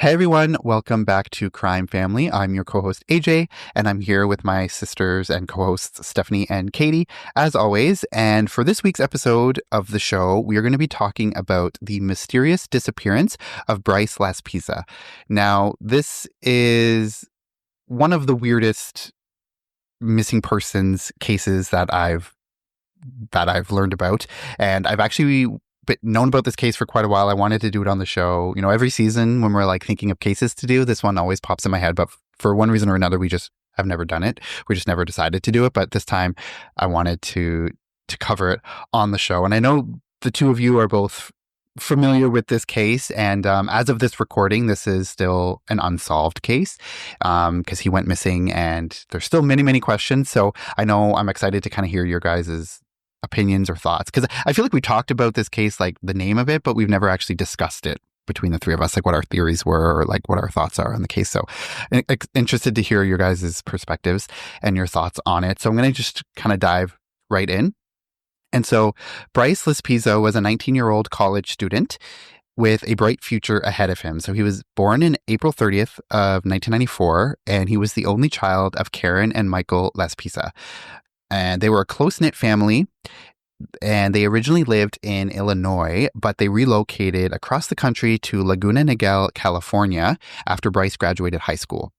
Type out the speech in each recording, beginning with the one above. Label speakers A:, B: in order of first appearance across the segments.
A: Hey everyone, welcome back to Crime Family. I'm your co-host AJ, and I'm here with my sisters and co-hosts Stephanie and Katie, as always. And for this week's episode of the show, we are going to be talking about the mysterious disappearance of Bryce Laspisa. Now, this is one of the weirdest missing persons cases that I've learned about, and I've actually known about this case for quite a while. I wanted to do it on the show. You know, every season when we're like thinking of cases to do, this one always pops in my head. But for one reason or another, we just have never done it. We just never decided to do it. But this time, I wanted to cover it on the show. And I know the two of you are both familiar with this case, and as of this recording, this is still an unsolved case because he went missing, and there's still many questions. So I know I'm excited to kind of hear your guys's opinions or thoughts, because I feel like we talked about this case, like the name of it, but we've never actually discussed it between the three of us, like what our theories were or like what our thoughts are on the case. So interested to hear your guys' perspectives and your thoughts on it. So I'm going to just kind of dive right in. And so Bryce Laspisa was a 19-year-old college student with a bright future ahead of him. So he was born in April 30th of 1994, and he was the only child of Karen and Michael Laspisa. And they were a close-knit family, and they originally lived in Illinois, but they relocated across the country to Laguna Niguel, California, after Bryce graduated high school.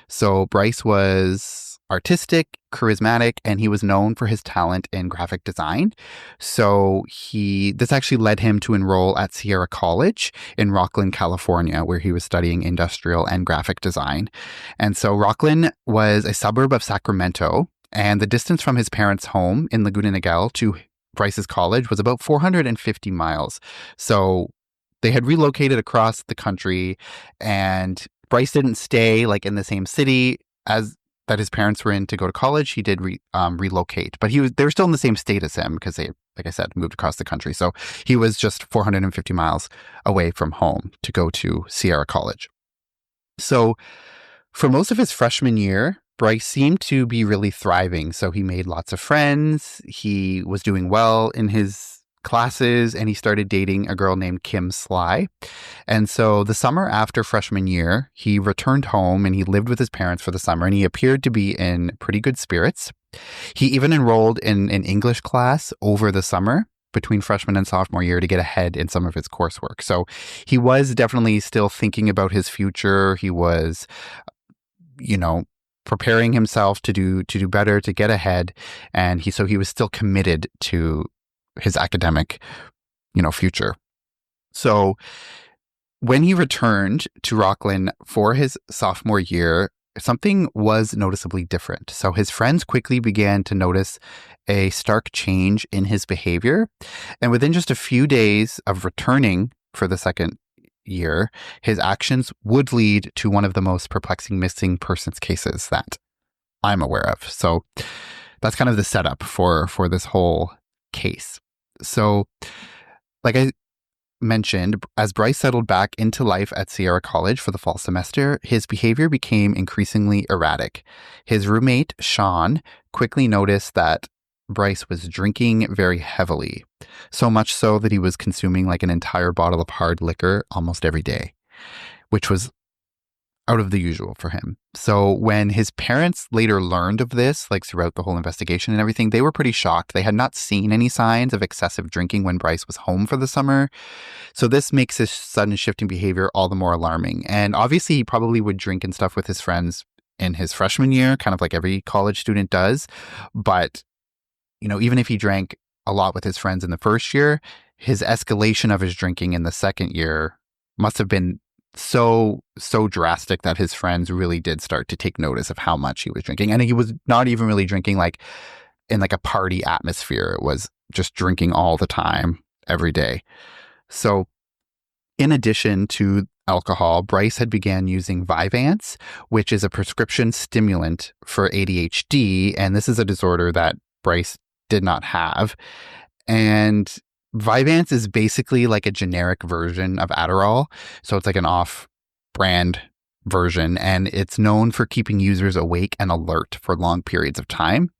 A: So Bryce was artistic, charismatic, and he was known for his talent in graphic design. So this actually led him to enroll at Sierra College in Rocklin, California, where he was studying industrial and graphic design. And so Rocklin was a suburb of Sacramento, and the distance from his parents' home in Laguna Niguel to Bryce's college was about 450 miles. So they had relocated across the country, and Bryce didn't stay like in the same city as that his parents were in to go to college. He did relocate, but they were still in the same state as him because they, like I said, moved across the country. So he was just 450 miles away from home to go to Sierra College. So for most of his freshman year, Bryce seemed to be really thriving. So he made lots of friends. He was doing well in his classes, and he started dating a girl named Kim Sly. And so the summer after freshman year, he returned home and he lived with his parents for the summer, and he appeared to be in pretty good spirits. He even enrolled in an English class over the summer between freshman and sophomore year to get ahead in some of his coursework. So he was definitely still thinking about his future. He was, preparing himself to do better, to get ahead. And he was still committed to his academic, future. So when he returned to Rocklin for his sophomore year, something was noticeably different. So his friends quickly began to notice a stark change in his behavior. And within just a few days of returning for the second year, his actions would lead to one of the most perplexing missing persons cases that I'm aware of. So that's kind of the setup for this whole case. So like I mentioned, as Bryce settled back into life at Sierra College for the fall semester, his behavior became increasingly erratic. His roommate, Sean, quickly noticed that Bryce was drinking very heavily, so much so that he was consuming like an entire bottle of hard liquor almost every day, which was out of the usual for him. So when his parents later learned of this, like throughout the whole investigation and everything, they were pretty shocked. They had not seen any signs of excessive drinking when Bryce was home for the summer. So this makes his sudden shifting behavior all the more alarming. And obviously he probably would drink and stuff with his friends in his freshman year, kind of like every college student does. But even if he drank a lot with his friends in the first year, his escalation of his drinking in the second year must have been so drastic that his friends really did start to take notice of how much he was drinking. And he was not even really drinking like in like a party atmosphere. It was just drinking all the time, every day. So in addition to alcohol, Bryce had began using Vyvanse, which is a prescription stimulant for ADHD. And this is a disorder that Bryce did not have. And Vyvanse is basically like a generic version of Adderall. So it's like an off-brand version, and it's known for keeping users awake and alert for long periods of time.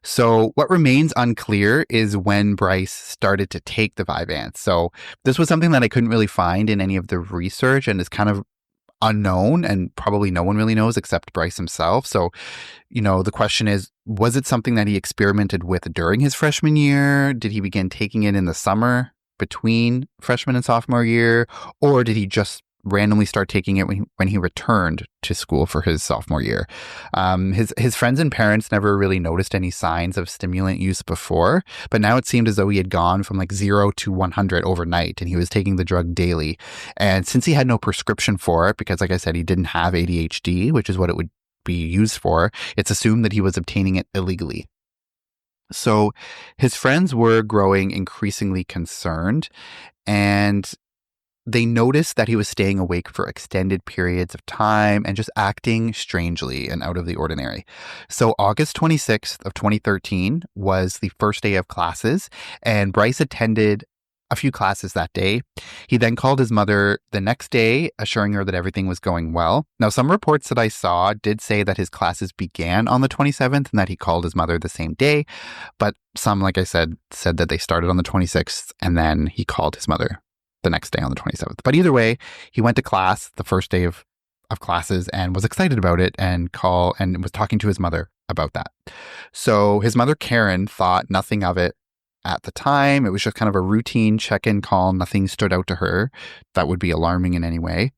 A: So what remains unclear is when Bryce started to take the Vyvanse. So this was something that I couldn't really find in any of the research, and is kind of unknown, and probably no one really knows except Bryce himself. So, the question is, was it something that he experimented with during his freshman year? Did he begin taking it in the summer between freshman and sophomore year? Or did he just randomly start taking it when he returned to school for his sophomore year? His friends and parents never really noticed any signs of stimulant use before, but now it seemed as though he had gone from like 0 to 100 overnight, and he was taking the drug daily. And since he had no prescription for it, because like I said, he didn't have ADHD, which is what it would be used for, it's assumed that he was obtaining it illegally. So his friends were growing increasingly concerned, and they noticed that he was staying awake for extended periods of time and just acting strangely and out of the ordinary. So August 26th of 2013 was the first day of classes, and Bryce attended a few classes that day. He then called his mother the next day, assuring her that everything was going well. Now, some reports that I saw did say that his classes began on the 27th and that he called his mother the same day, but some, like I said that they started on the 26th and then he called his mother the next day on the 27th. But either way, he went to class the first day of classes and was excited about it and was talking to his mother about that. So his mother, Karen, thought nothing of it at the time. It was just kind of a routine check-in call. Nothing stood out to her that would be alarming in any way.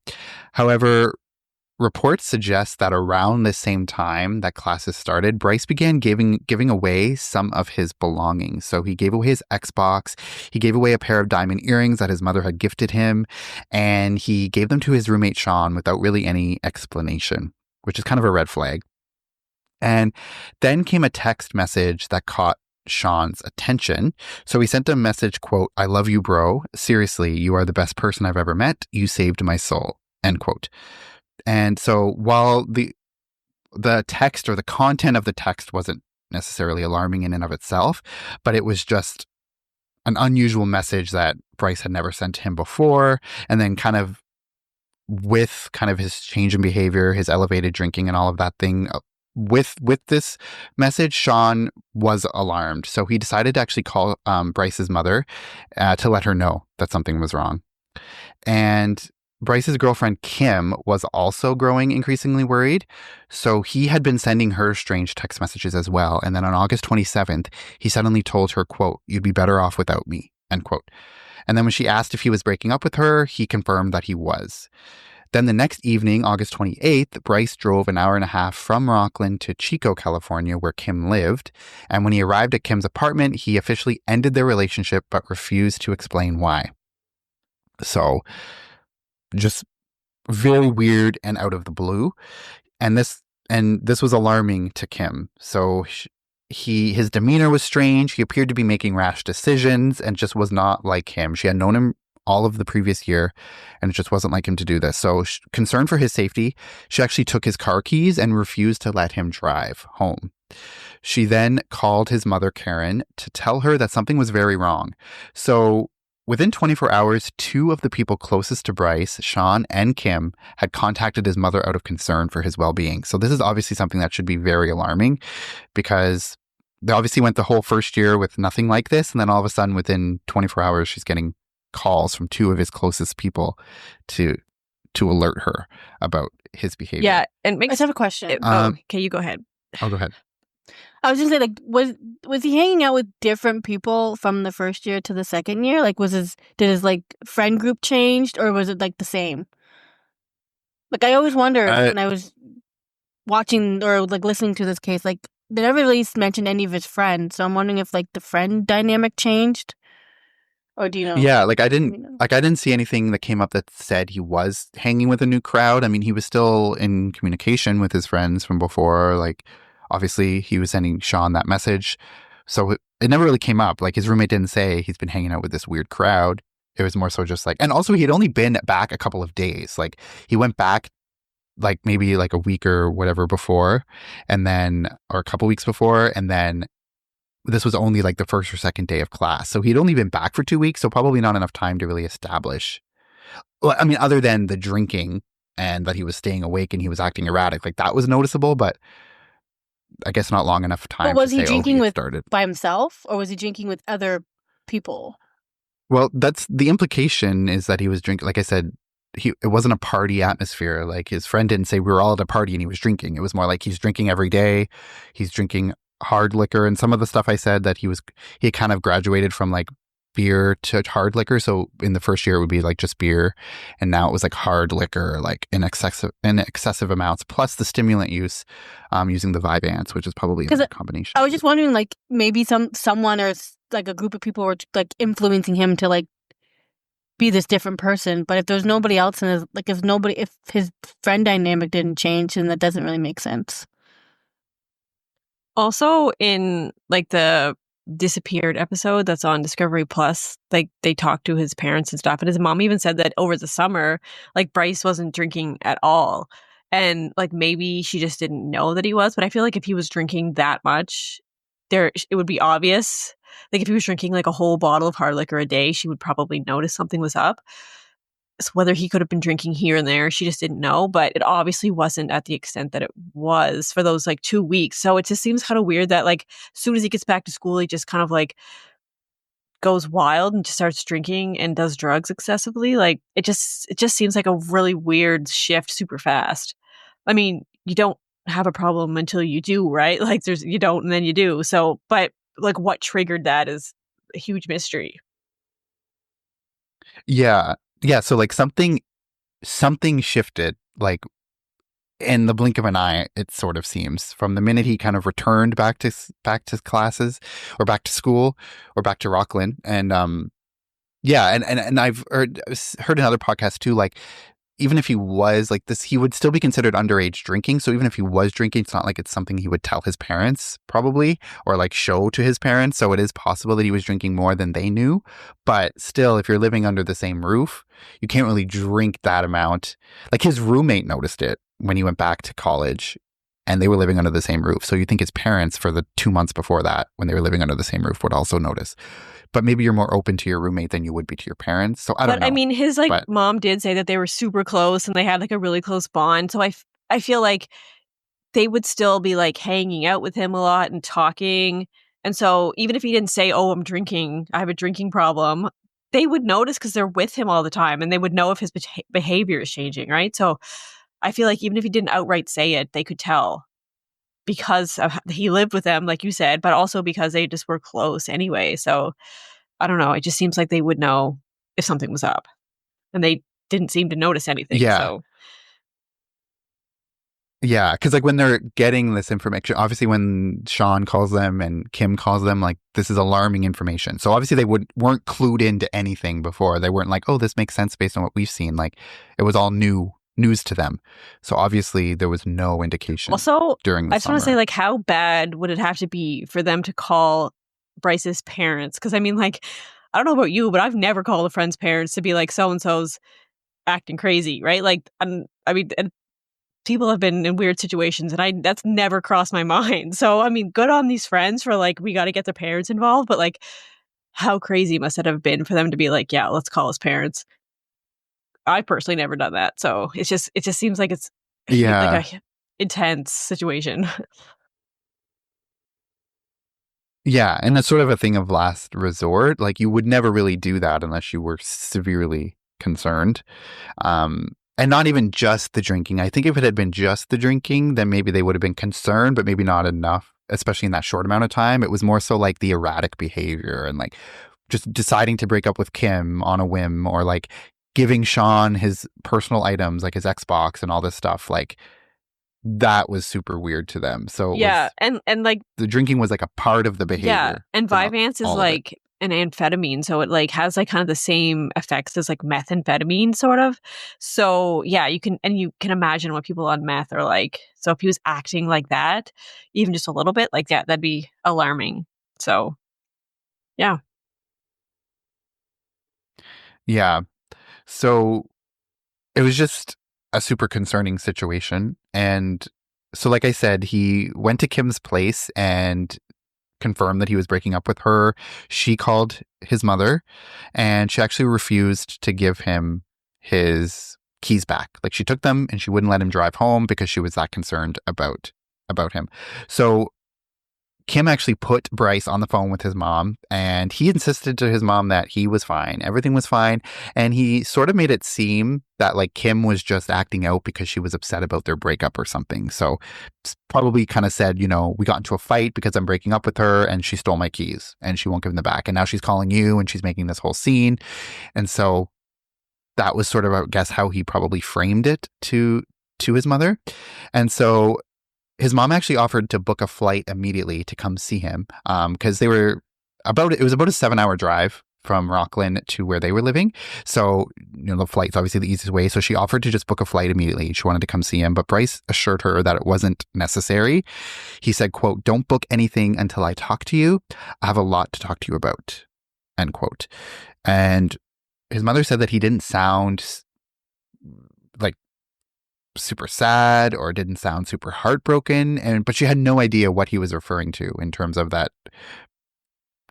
A: However, reports suggest that around the same time that classes started, Bryce began giving away some of his belongings. So he gave away his Xbox, he gave away a pair of diamond earrings that his mother had gifted him, and he gave them to his roommate Sean without really any explanation, which is kind of a red flag. And then came a text message that caught Sean's attention. So he sent a message, quote, "I love you, bro. Seriously, you are the best person I've ever met. You saved my soul," end quote. And so while the text or the content of the text wasn't necessarily alarming in and of itself, but it was just an unusual message that Bryce had never sent to him before. And then kind of with kind of his change in behavior, his elevated drinking and all of that thing, with this message, Sean was alarmed. So he decided to actually call Bryce's mother to let her know that something was wrong. And Bryce's girlfriend, Kim, was also growing increasingly worried. So he had been sending her strange text messages as well. And then on August 27th, he suddenly told her, quote, "You'd be better off without me," end quote. And then when she asked if he was breaking up with her, he confirmed that he was. Then the next evening, August 28th, Bryce drove an hour and a half from Rocklin to Chico, California, where Kim lived. And when he arrived at Kim's apartment, he officially ended their relationship, but refused to explain why. So just very weird and out of the blue. And this was alarming to Kim. So his demeanor was strange. He appeared to be making rash decisions and just was not like him. She had known him all of the previous year, and it just wasn't like him to do this. So concerned for his safety, she actually took his car keys and refused to let him drive home. She then called his mother, Karen, to tell her that something was very wrong. So within 24 hours, two of the people closest to Bryce, Sean and Kim, had contacted his mother out of concern for his well-being. So this is obviously something that should be very alarming, because they obviously went the whole first year with nothing like this, and then all of a sudden within 24 hours she's getting calls from two of his closest people to alert her about his behavior.
B: Yeah, and
C: I just have a question.
B: Okay, you go ahead.
A: I'll go ahead.
C: I was just gonna say, like, was he hanging out with different people from the first year to the second year? Like, did his like friend group changed, or was it like the same? Like, I always wondered when I was watching or like listening to this case, like they never really mentioned any of his friends. So I'm wondering if like the friend dynamic changed, or do you know?
A: Yeah, I didn't see anything that came up that said he was hanging with a new crowd. I mean, he was still in communication with his friends from before. Like, obviously, he was sending Sean that message. So it never really came up. Like, his roommate didn't say he's been hanging out with this weird crowd. It was more so just like, and also he had only been back a couple of days. Like, he went back like maybe like a week or whatever before, and then, or a couple weeks before, and then this was only like the first or second day of class. So he'd only been back for 2 weeks. So probably not enough time to really establish. Well, I mean, other than the drinking and that he was staying awake and he was acting erratic, like that was noticeable, but I guess not long enough time.
C: But was
A: he
C: drinking by himself, or was he drinking with other people?
A: Well, that's the implication, is that he was drinking. Like I said, it wasn't a party atmosphere. Like his friend didn't say we were all at a party and he was drinking. It was more like he's drinking every day. He's drinking hard liquor. And some of the stuff I said that he had kind of graduated from like beer to hard liquor. So in the first year it would be like just beer, and now it was like hard liquor, like in excessive amounts, plus the stimulant use, using the Vyvanse, which is probably a combination.
C: I was just wondering, like maybe someone or like a group of people were like influencing him to like be this different person. But if there's nobody else in his, like if his friend dynamic didn't change, then that doesn't really make sense.
B: Also, in like the Disappeared episode that's on Discovery Plus, like they talked to his parents and stuff, and his mom even said that over the summer, like Bryce wasn't drinking at all, and like maybe she just didn't know that he was. But I feel like if he was drinking that much, it would be obvious. Like if he was drinking like a whole bottle of hard liquor a day, she would probably notice something was up. So whether he could have been drinking here and there, she just didn't know. But it obviously wasn't at the extent that it was for those like 2 weeks. So it just seems kind of weird that like as soon as he gets back to school, he just kind of like goes wild and just starts drinking and does drugs excessively. Like it just seems like a really weird shift super fast. I mean, you don't have a problem until you do, right? Like you don't and then you do. So, but like what triggered that is a huge mystery.
A: Yeah. Yeah, so like something shifted, like in the blink of an eye, it sort of seems, from the minute he kind of returned back to classes, or back to school, or back to Rocklin. And yeah, and I've heard another podcast too, like even if he was like this, he would still be considered underage drinking. So even if he was drinking, it's not like it's something he would tell his parents probably, or like show to his parents. So it is possible that he was drinking more than they knew. But still, if you're living under the same roof, you can't really drink that amount. Like his roommate noticed it when he went back to college, and they were living under the same roof. So you think his parents, for the 2 months before that, when they were living under the same roof, would also notice. But maybe you're more open to your roommate than you would be to your parents. So I don't know.
B: But I mean, his mom did say that they were super close and they had like a really close bond. So I feel like they would still be like hanging out with him a lot and talking. And so even if he didn't say, "Oh, I'm drinking, I have a drinking problem," they would notice because they're with him all the time, and they would know if his behavior is changing, right? So I feel like even if he didn't outright say it, they could tell because he lived with them, like you said, but also because they just were close anyway. So I don't know. It just seems like they would know if something was up, and they didn't seem to notice anything.
A: Yeah.
B: So.
A: Yeah, because like when they're getting this information, obviously when Sean calls them and Kim calls them, like this is alarming information. So obviously they weren't clued into anything before. They weren't like, oh, this makes sense based on what we've seen. Like it was all news to them. So obviously there was no indication.
B: Also,
A: during the
B: I just want to say, like, how bad would it have to be for them to call Bryce's parents? Because I mean, like, I don't know about you, but I've never called a friend's parents to be like, so and so's acting crazy, right? Like, I mean, people have been in weird situations, and that's never crossed my mind. So I mean, good on these friends for like, we got to get the parents involved, but like, how crazy must it have been for them to be like, yeah, let's call his parents. I personally never done that, so it just seems like it's like a intense situation.
A: Yeah, and that's sort of a thing of last resort. Like you would never really do that unless you were severely concerned. And not even just the drinking. I think if it had been just the drinking, then maybe they would have been concerned, but maybe not enough, especially in that short amount of time. It was more so like the erratic behavior and like just deciding to break up with Kim on a whim, or like giving Sean his personal items like his Xbox and all this stuff. Like that was super weird to them. So
B: yeah, and like
A: the drinking was like a part of the behavior.
B: Yeah, and Vyvanse is like an amphetamine, so it like has like kind of the same effects as like methamphetamine sort of. So yeah, you can imagine what people on meth are like. So if he was acting like that, even just a little bit like that, that'd be alarming. So yeah.
A: Yeah. So it was just a super concerning situation. And so, like I said, he went to Kim's place and confirmed that he was breaking up with her. She called his mother, and she actually refused to give him his keys back. Like she took them and she wouldn't let him drive home because she was that concerned about him. So Kim actually put Bryce on the phone with his mom, and he insisted to his mom that he was fine. Everything was fine. And he sort of made it seem that like Kim was just acting out because she was upset about their breakup or something. So probably kind of said, you know, we got into a fight because I'm breaking up with her and she stole my keys and she won't give them back. And now she's calling you and she's making this whole scene. And so that was sort of, I guess, how he probably framed it to his mother. And so his mom actually offered to book a flight immediately to come see him, because it was about a 7-hour drive from Rocklin to where they were living. So, you know, the flight's obviously the easiest way. So she offered to just book a flight immediately. She wanted to come see him, but Bryce assured her that it wasn't necessary. He said, quote, "Don't book anything until I talk to you. I have a lot to talk to you about," end quote. And his mother said that he didn't sound like super sad or didn't sound super heartbroken, but she had no idea what he was referring to in terms of that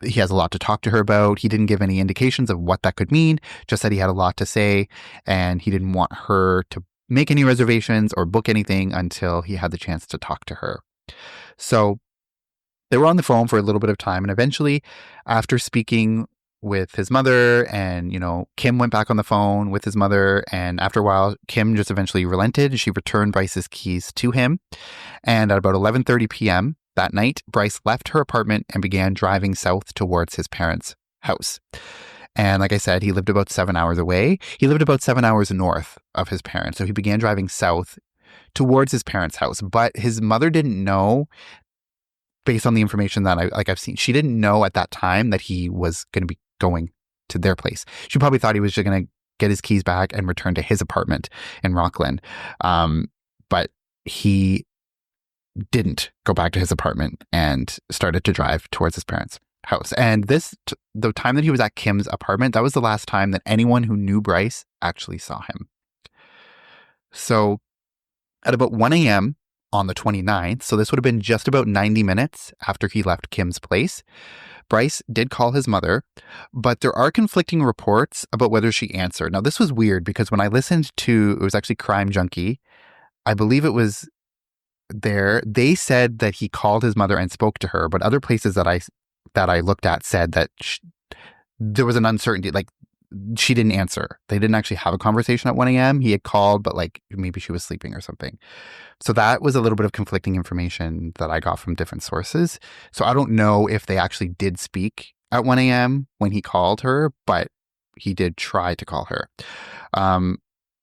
A: he has a lot to talk to her about. He didn't give any indications of what that could mean, just that he had a lot to say, and he didn't want her to make any reservations or book anything until he had the chance to talk to her. So they were on the phone for a little bit of time, and eventually, after speaking with his mother, and, you know, Kim went back on the phone with his mother, and after a while, Kim just eventually relented. She returned Bryce's keys to him, and at about 11:30 p.m. that night, Bryce left her apartment and began driving south towards his parents' house. And like I said, he lived about 7 hours away. He lived about 7 hours north of his parents, so he began driving south towards his parents' house. But his mother didn't know, based on the information that I've seen, she didn't know at that time that he was going to be going to their place. She probably thought he was just going to get his keys back and return to his apartment in Rocklin. But he didn't go back to his apartment and started to drive towards his parents' house. And the time that he was at Kim's apartment, that was the last time that anyone who knew Bryce actually saw him. So at about 1 a.m. on the 29th, so this would have been just about 90 minutes after he left Kim's place, Bryce did call his mother, but there are conflicting reports about whether she answered. Now, this was weird because when I listened to, it was actually Crime Junkie, I believe it was there, they said that he called his mother and spoke to her, but other places that I looked at said that there was an uncertainty, like she didn't answer. They didn't actually have a conversation at 1 a.m. He had called, but like maybe she was sleeping or something. So that was a little bit of conflicting information that I got from different sources. So I don't know if they actually did speak at 1 a.m. when he called her, but he did try to call her.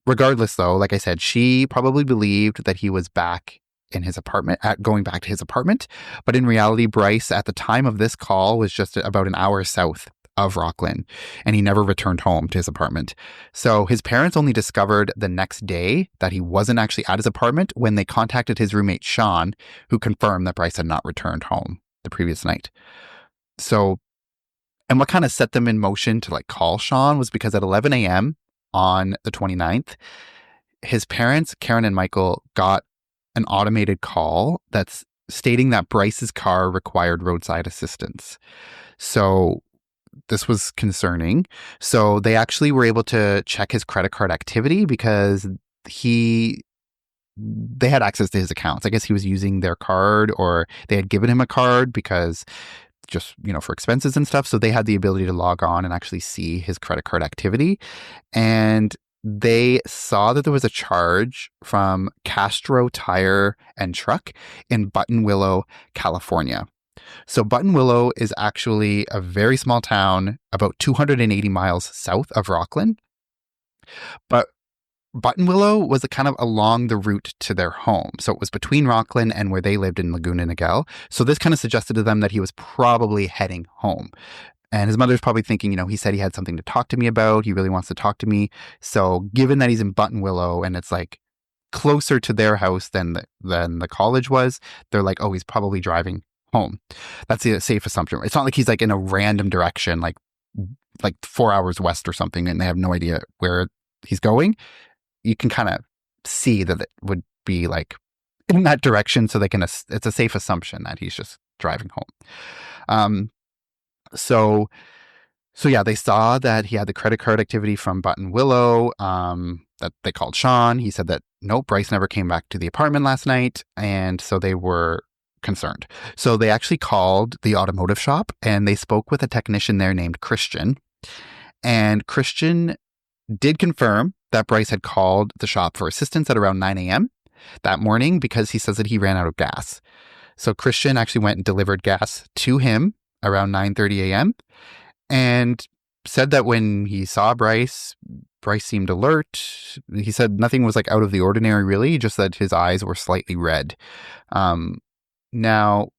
A: Regardless, though, like I said, she probably believed that he was back in his apartment, going back to his apartment. But in reality, Bryce, at the time of this call, was just about an hour south of Rocklin, and he never returned home to his apartment. So his parents only discovered the next day that he wasn't actually at his apartment when they contacted his roommate, Sean, who confirmed that Bryce had not returned home the previous night. So, and what kind of set them in motion to like call Sean was because at 11 a.m. on the 29th, his parents, Karen and Michael, got an automated call that's stating that Bryce's car required roadside assistance. So this was concerning. So they actually were able to check his credit card activity because they had access to his accounts. I guess he was using their card, or they had given him a card because just, you know, for expenses and stuff. So they had the ability to log on and actually see his credit card activity. And they saw that there was a charge from Castro Tire and Truck in Button Willow, California. So Button Willow is actually a very small town about 280 miles south of Rocklin. But Button Willow was kind of along the route to their home. So it was between Rocklin and where they lived in Laguna Niguel. So this kind of suggested to them that he was probably heading home. And his mother's probably thinking, you know, he said he had something to talk to me about. He really wants to talk to me. So given that he's in Button Willow and it's like closer to their house than the college was, they're like, oh, he's probably driving home. That's a safe assumption. It's not like he's like in a random direction, like 4 hours west or something, and they have no idea where he's going. You can kind of see that it would be like in that direction, so they can. It's a safe assumption that he's just driving home. So yeah, they saw that he had the credit card activity from Button Willow. That they called Sean. He said that nope, Bryce never came back to the apartment last night, and so they were concerned. So they actually called the automotive shop and they spoke with a technician there named Christian. And Christian did confirm that Bryce had called the shop for assistance at around 9 a.m. that morning because he says that he ran out of gas. So Christian actually went and delivered gas to him around 9:30 a.m. and said that when he saw Bryce seemed alert. He said nothing was like out of the ordinary, really, just that his eyes were slightly red. Now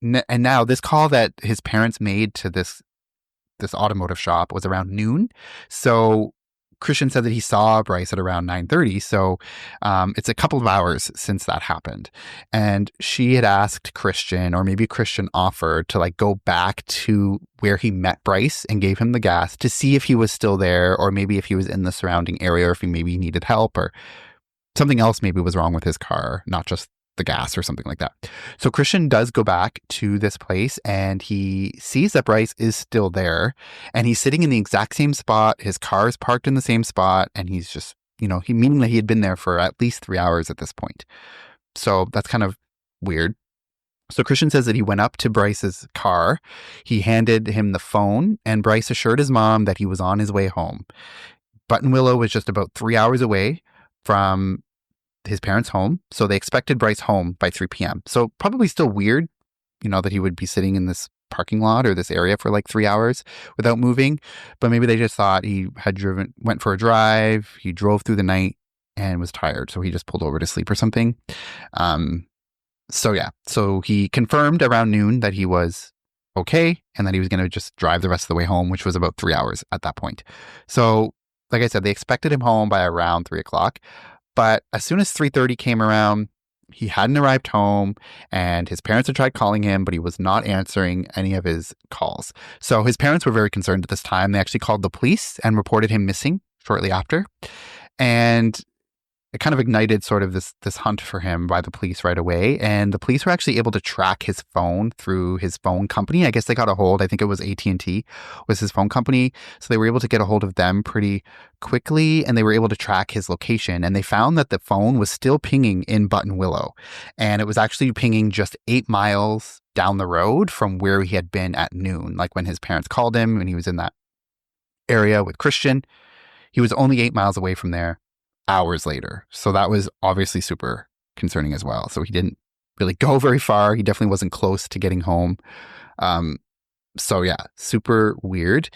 A: this call that his parents made to this automotive shop was around noon. So Christian said that he saw Bryce at around 9:30. So it's a couple of hours since that happened. And she had asked Christian, or maybe Christian offered to like go back to where he met Bryce and gave him the gas to see if he was still there, or maybe if he was in the surrounding area, or if he maybe needed help, or something else maybe was wrong with his car, not just the gas or something like that. So Christian does go back to this place and he sees that Bryce is still there and he's sitting in the exact same spot. His car is parked in the same spot and he's just, meaning that he had been there for at least 3 hours at this point. So that's kind of weird. So Christian says that he went up to Bryce's car. He handed him the phone and Bryce assured his mom that he was on his way home. Button Willow was just about 3 hours away from his parents' home. So they expected Bryce home by 3 p.m. So probably still weird, that he would be sitting in this parking lot or this area for like 3 hours without moving. But maybe they just thought he had went for a drive. He drove through the night and was tired. So he just pulled over to sleep or something. So he confirmed around noon that he was okay and that he was going to just drive the rest of the way home, which was about 3 hours at that point. So like I said, they expected him home by around 3 o'clock. But as soon as 3:30 came around, he hadn't arrived home and his parents had tried calling him, but he was not answering any of his calls. So his parents were very concerned at this time. They actually called the police and reported him missing shortly after. And it kind of ignited sort of this hunt for him by the police right away. And the police were actually able to track his phone through his phone company. I guess they got a hold, I think it was AT&T was his phone company. So they were able to get a hold of them pretty quickly and they were able to track his location. And they found that the phone was still pinging in Button Willow. And it was actually pinging just 8 miles down the road from where he had been at noon. Like when his parents called him and he was in that area with Christian, he was only 8 miles away from there hours later. So that was obviously super concerning as well. So he didn't really go very far. He definitely wasn't close to getting home. So yeah, super weird.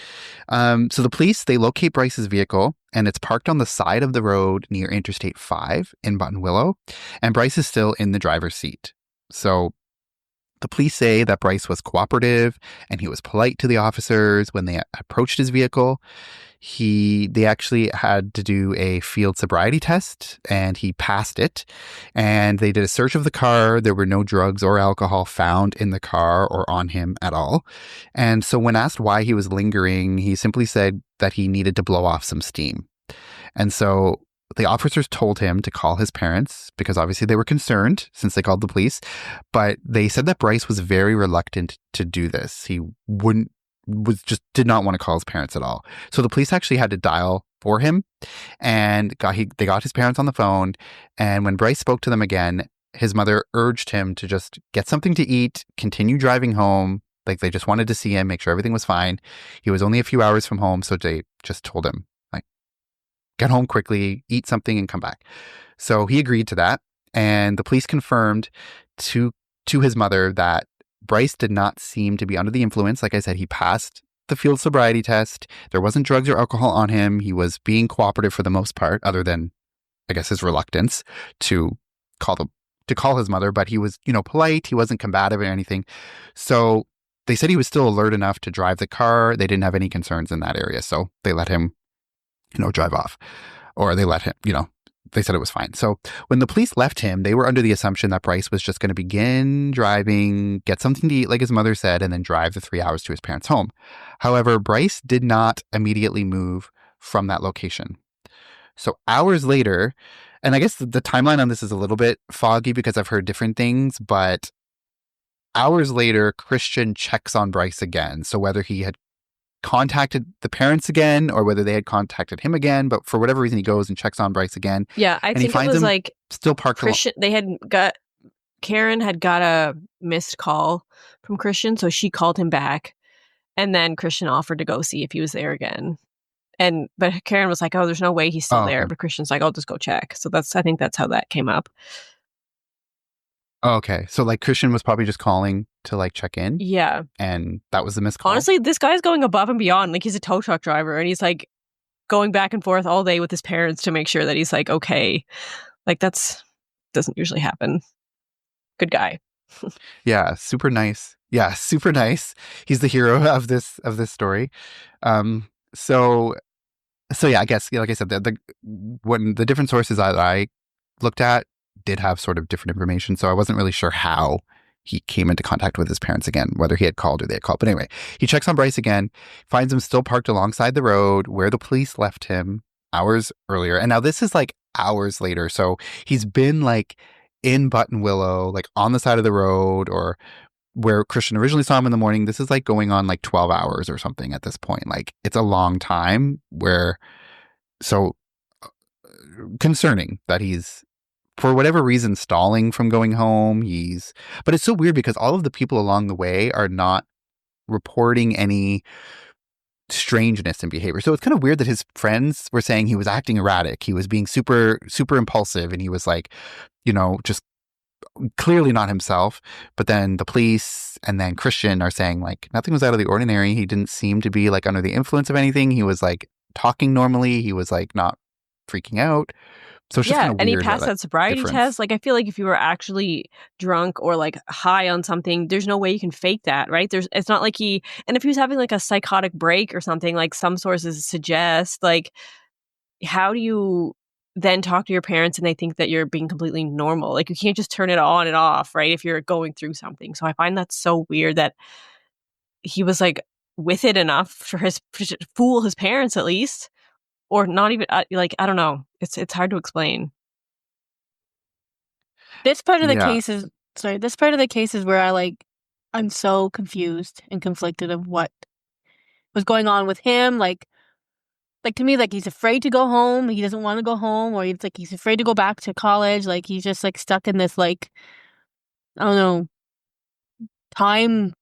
A: So the police, they locate Bryce's vehicle and it's parked on the side of the road near Interstate 5 in Button Willow. And Bryce is still in the driver's seat. So the police say that Bryce was cooperative and he was polite to the officers when they approached his vehicle. They actually had to do a field sobriety test and he passed it. And they did a search of the car. There were no drugs or alcohol found in the car or on him at all. And so when asked why he was lingering, he simply said that he needed to blow off some steam. And so the officers told him to call his parents because obviously they were concerned since they called the police. But they said that Bryce was very reluctant to do this. He did not want to call his parents at all. So the police actually had to dial for him and they got his parents on the phone. And when Bryce spoke to them again, his mother urged him to just get something to eat, continue driving home. Like they just wanted to see him, make sure everything was fine. He was only a few hours from home. So they just told him, like, get home quickly, eat something and come back. So he agreed to that. And the police confirmed to his mother that Bryce did not seem to be under the influence. Like I said, he passed the field sobriety test. There wasn't drugs or alcohol on him. He was being cooperative for the most part, other than, I guess, his reluctance to call his mother. But he was, polite. He wasn't combative or anything. So they said he was still alert enough to drive the car. They didn't have any concerns in that area. So they let him, drive off. Or they let him, they said it was fine. So when the police left him, they were under the assumption that Bryce was just going to begin driving, get something to eat, like his mother said, and then drive the 3 hours to his parents' home. However, Bryce did not immediately move from that location. So hours later, and I guess the timeline on this is a little bit foggy because I've heard different things, but hours later, Christian checks on Bryce again. So whether he had contacted the parents again or whether they had contacted him again, but for whatever reason he goes and checks on Bryce again.
B: Yeah, I think it was like
A: still parked
B: Christian. They had got Karen had got a missed call from Christian, so she called him back. And then Christian offered to go see if he was there again. But Karen was like, oh, there's no way he's still
A: Oh,
B: there.
A: okay.
B: But Christian's like, I'll just go check. So I think that's how that came up.
A: Oh, okay. So like Christian was probably just calling to like check in.
B: Yeah.
A: And that was the missed call.
B: Honestly, this guy's going above and beyond. Like, he's a tow truck driver and he's like going back and forth all day with his parents to make sure that he's like, okay. Like, doesn't usually happen. Good guy.
A: Yeah, super nice. Yeah, super nice. He's the hero of this story. So yeah, I guess like I said, when the different sources I looked at did have sort of different information, so I wasn't really sure how he came into contact with his parents again, whether he had called or they had called. But anyway, he checks on Bryce again, finds him still parked alongside the road where the police left him hours earlier. And now this is like hours later, so he's been like in Button Willow, like on the side of the road, or where Christian originally saw him in the morning. This is like going on like 12 hours or something at this point. Like, it's a long time so concerning that he's, for whatever reason, stalling from going home. But it's so weird because all of the people along the way are not reporting any strangeness in behavior. So it's kind of weird that his friends were saying he was acting erratic. He was being super, super impulsive, and he was like, just clearly not himself. But then the police and then Christian are saying like nothing was out of the ordinary. He didn't seem to be like under the influence of anything. He was like talking normally. He was like not freaking out. So it's just kind of
B: and
A: weird.
B: He passed that sobriety test. Like, I feel like if you were actually drunk or like high on something, there's no way you can fake that, right? It's not like and if he was having like a psychotic break or something, like some sources suggest, like, how do you then talk to your parents and they think that you're being completely normal? Like, you can't just turn it on and off, right? If you're going through something. So I find that so weird that he was like with it enough for to fool his parents at least. Or not even, like, I don't know. It's hard to explain.
C: This part of the
A: Yeah.
C: case is this part of the case is where I'm so confused and conflicted of what was going on with him. Like to me, like, he's afraid to go home. He doesn't want to go home, or he's afraid to go back to college. Like, he's just like stuck in this, like, I don't know, time,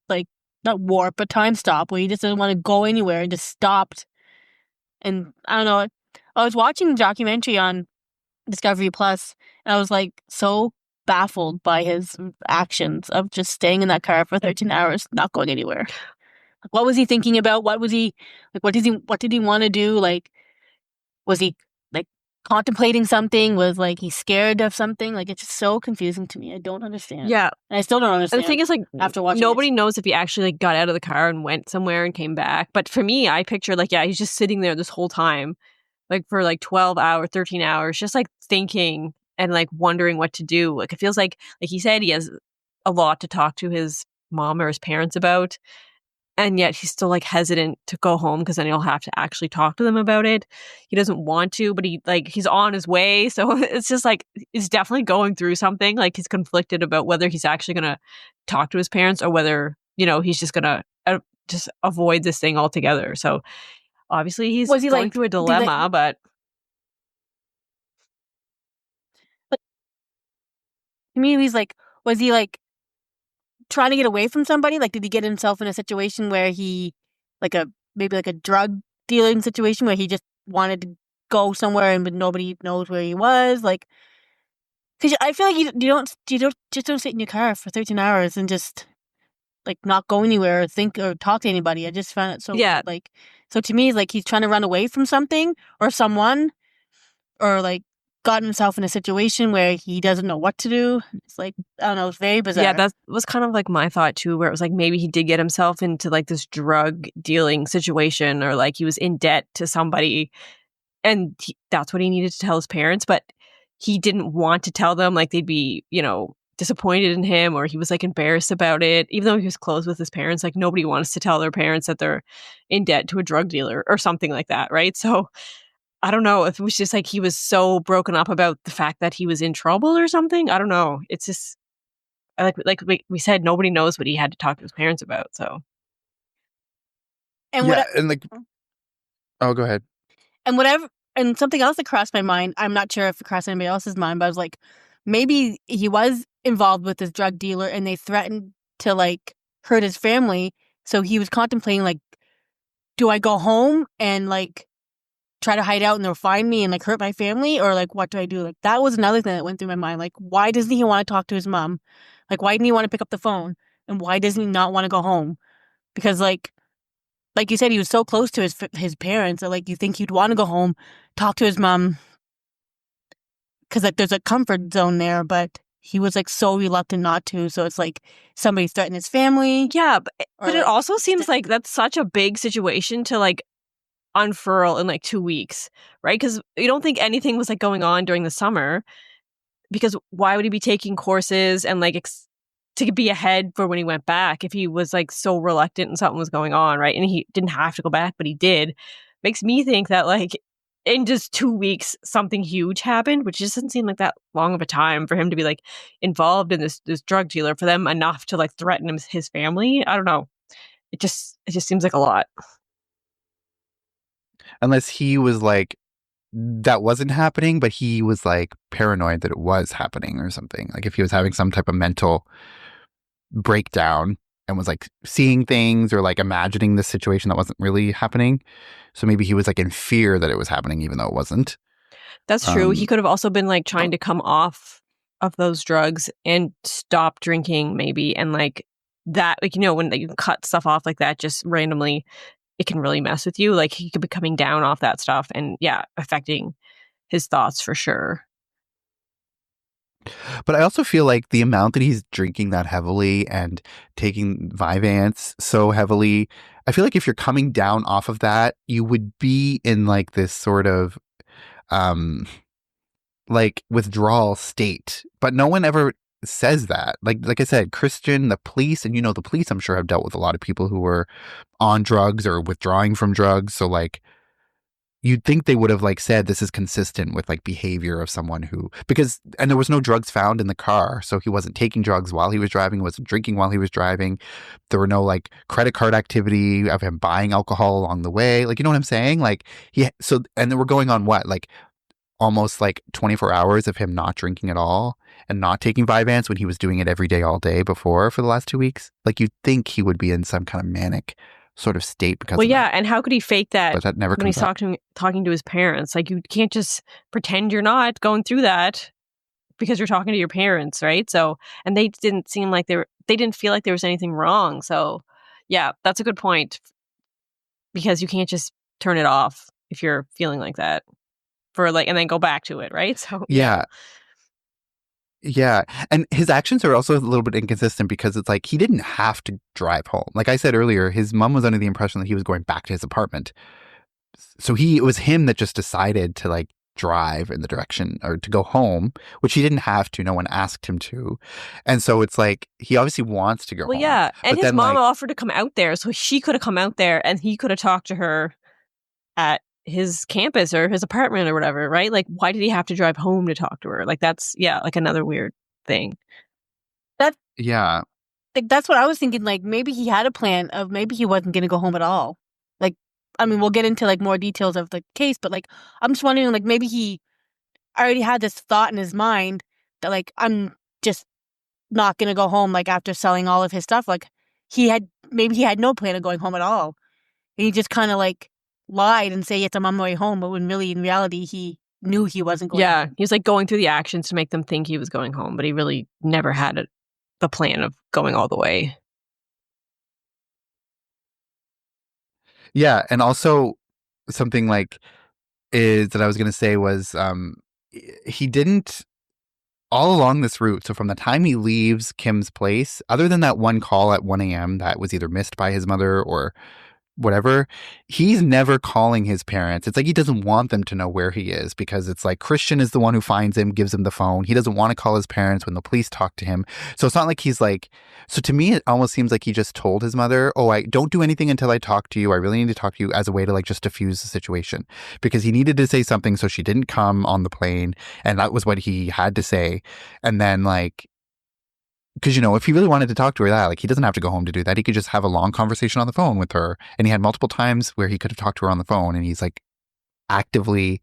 C: like, not warp, but time stop, where he just doesn't want to go anywhere and just stopped. And I don't know. I was watching a documentary on Discovery Plus, and I was like so baffled by his actions of just staying in that car for 13 hours, not going anywhere. Like, what was he thinking about? What was he like? What did he want to do? Like, was he like contemplating something? Was like he scared of something? Like, it's just so confusing to me. I don't understand.
B: Yeah,
C: and I still don't understand.
B: And the thing is, like,
C: after watching
B: nobody knows if he actually like got out of the car and went somewhere and came back. But for me, I picture like, yeah, he's just sitting there this whole time, like for like 12 hours, 13 hours, just like thinking and like wondering what to do. Like, it feels like he said, he has a lot to talk to his mom or his parents about. And yet he's still like hesitant to go home because then he'll have to actually talk to them about it. He doesn't want to, but he's on his way. So it's just like, he's definitely going through something. Like, he's conflicted about whether he's actually going to talk to his parents or whether, he's just going to just avoid this thing altogether. So obviously he's going through a dilemma, but
C: to me, he's like, was he like trying to get away from somebody? Like, did he get himself in a situation where he, maybe like a drug dealing situation where he just wanted to go somewhere and but nobody knows where he was? Like, because I feel like you don't sit in your car for 13 hours and just like not go anywhere or think or talk to anybody. I just found it so like, so to me, like, he's trying to run away from something or someone, or like gotten himself in a situation where he doesn't know what to do. It's like, I don't know, it's very bizarre.
B: Yeah, that was kind of like my thought too, where it was like maybe he did get himself into like this drug dealing situation, or like he was in debt to somebody and that's what he needed to tell his parents, but he didn't want to tell them. Like, they'd be, disappointed in him, or he was like embarrassed about it, even though he was close with his parents. Like, nobody wants to tell their parents that they're in debt to a drug dealer or something like that, right? So I don't know if it was just like he was so broken up about the fact that he was in trouble or something. I don't know. It's just like we said, nobody knows what he had to talk to his parents about. So,
C: and
A: oh, go ahead.
C: And whatever, and something else that crossed my mind. I'm not sure if it crossed anybody else's mind, but I was like, maybe he was involved with this drug dealer, and they threatened to like hurt his family. So he was contemplating like, do I go home and like try to hide out and they'll find me and like hurt my family, or like what do I do? Like that was another thing that went through my mind. Like, why doesn't he want to talk to his mom? Like, why didn't he want to pick up the phone? And why doesn't he not want to go home? Because like you said, he was so close to his parents that like you think he'd want to go home, talk to his mom, because like there's a comfort zone there, but he was like so reluctant not to. So it's like somebody threatened his family.
B: Yeah, but
C: like,
B: it also seems like that's such a big situation to like unfurl in like 2 weeks, right? Because you don't think anything was like going on during the summer, because why would he be taking courses and like to be ahead for when he went back if he was like so reluctant and something was going on, right? And he didn't have to go back, but he did. Makes me think that like in just 2 weeks something huge happened, which just doesn't seem like that long of a time for him to be like involved in this drug dealer, for them enough to like threaten his family. I don't know. It just seems like a lot.
A: Unless he was like, that wasn't happening, but he was like paranoid that it was happening or something. Like if he was having some type of mental breakdown and was like seeing things or like imagining this situation that wasn't really happening. So maybe he was like in fear that it was happening, even though it wasn't.
B: That's true. He could have also been like trying to come off of those drugs and stop drinking, maybe. And like that, like, you know, when you cut stuff off like that, just randomly, it can really mess with you. Like he could be coming down off that stuff and affecting his thoughts for sure.
A: But I also feel like the amount that he's drinking that heavily and taking Vyvanse so heavily, I feel like if you're coming down off of that, you would be in like this sort of like withdrawal state. But no one ever says that. Like I said, Christian, the police, and you know, the police I'm sure have dealt with a lot of people who were on drugs or withdrawing from drugs. So like you'd think they would have like said this is consistent with like behavior of someone who, and there was no drugs found in the car. So he wasn't taking drugs while he was driving, wasn't drinking while he was driving. There were no like credit card activity of him buying alcohol along the way. Like, you know what I'm saying? Like and then we're going on what? Like almost like 24 hours of him not drinking at all and not taking Vyvanse when he was doing it every day, all day before for the last 2 weeks. Like you'd think he would be in some kind of manic sort of state because of that.
B: And how could he fake that,
A: but that never
B: when he's talking to his parents? Like you can't just pretend you're not going through that because you're talking to your parents, right? So, and they didn't seem like they didn't feel like there was anything wrong. So yeah, that's a good point, because you can't just turn it off if you're feeling like that for like, and then go back to it, right? So
A: Yeah. And his actions are also a little bit inconsistent because it's like he didn't have to drive home. Like I said earlier, his mom was under the impression that he was going back to his apartment. So it was him that just decided to like drive in the direction or to go home, which he didn't have to. No one asked him to. And so it's like he obviously wants to go home.
B: Well, yeah. And
A: but
B: his mom offered to come out there. So she could have come out there and he could have talked to her at his campus or his apartment or whatever, right? Like, why did he have to drive home to talk to her? Like, that's, like another weird thing.
C: Like, that's what I was thinking. Like, maybe he had a plan of maybe he wasn't going to go home at all. Like, I mean, we'll get into like more details of the case, but like, I'm just wondering, like, maybe he already had this thought in his mind that like, I'm just not going to go home. Like after selling all of his stuff, like maybe he had no plan of going home at all. And he just kind of like lied and say, yes, I'm on my way home. But when really in reality, he knew he wasn't going home.
B: He was like going through the actions to make them think he was going home, but he really never had the plan of going all the way.
A: Yeah. And also something like that I was going to say was he didn't all along this route. So from the time he leaves Kim's place, other than that one call at 1 a.m. that was either missed by his mother or whatever, he's never calling his parents. It's like he doesn't want them to know where he is because it's like Christian is the one who finds him, gives him the phone. He doesn't want to call his parents when the police talk to him. So it's not like he's like, so to me, it almost seems like he just told his mother, oh, I don't do anything until I talk to you. I really need to talk to you, as a way to like just diffuse the situation, because he needed to say something. So she didn't come on the plane. And that was what he had to say. And then like, because, you know, if he really wanted to talk to her, like, he doesn't have to go home to do that. He could just have a long conversation on the phone with her. And he had multiple times where he could have talked to her on the phone, and he's like actively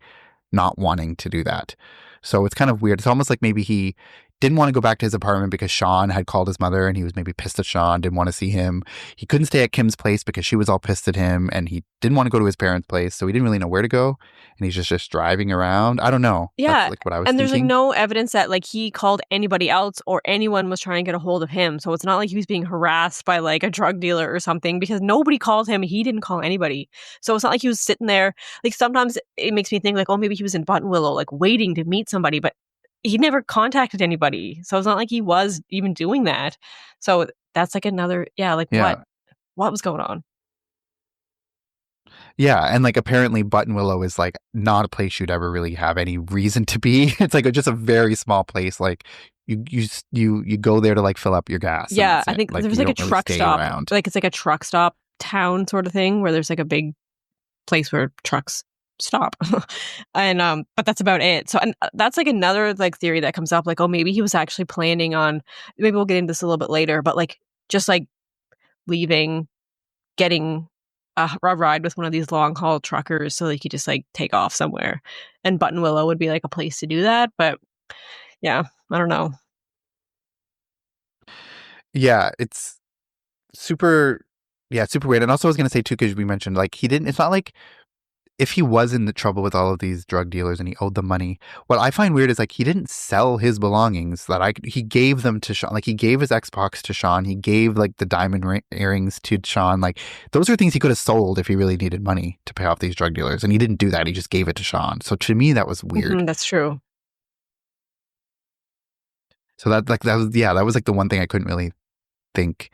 A: not wanting to do that. So it's kind of weird. It's almost like maybe he didn't want to go back to his apartment because Sean had called his mother and he was maybe pissed at Sean, didn't want to see him. He couldn't stay at Kim's place because she was all pissed at him, and he didn't want to go to his parents' place, so he didn't really know where to go, and he's just driving around. I don't know.
B: Yeah.
A: That's like what I was
B: and there's like
A: thinking.
B: no evidence that like he called anybody else or anyone was trying to get a hold of him. So it's not like he was being harassed by like a drug dealer or something, because nobody called him. He didn't call anybody. So it's not like he was sitting there. Like sometimes it makes me think like, oh, maybe he was in Buttonwillow, like waiting to meet somebody, but he never contacted anybody. So it's not like he was even doing that. So that's like another, what was going on?
A: Yeah, and like apparently Buttonwillow is like not a place you'd ever really have any reason to be. It's like just a very small place. Like you go there to like fill up your gas.
B: Yeah, I think
A: like,
B: there's like a truck stop.
A: Around.
B: Like it's like a truck stop town sort of thing where there's like a big place where trucks stop. And but that's about it. So and that's like another like theory that comes up, like, oh, maybe he was actually planning on, maybe we'll get into this a little bit later, but like just like leaving, getting a ride with one of these long haul truckers so he could just like take off somewhere, and Buttonwillow would be like a place to do that. But yeah, I don't know.
A: Yeah, it's super weird. And also I was gonna say too, because we mentioned like it's not like if he was in the trouble with all of these drug dealers and he owed them money, what I find weird is like he didn't sell his belongings he gave them to Sean. Like he gave his Xbox to Sean. He gave like the diamond earrings to Sean. Like those are things he could have sold if he really needed money to pay off these drug dealers. And he didn't do that. He just gave it to Sean. So to me, that was weird.
B: That's true.
A: So that was like the one thing I couldn't really think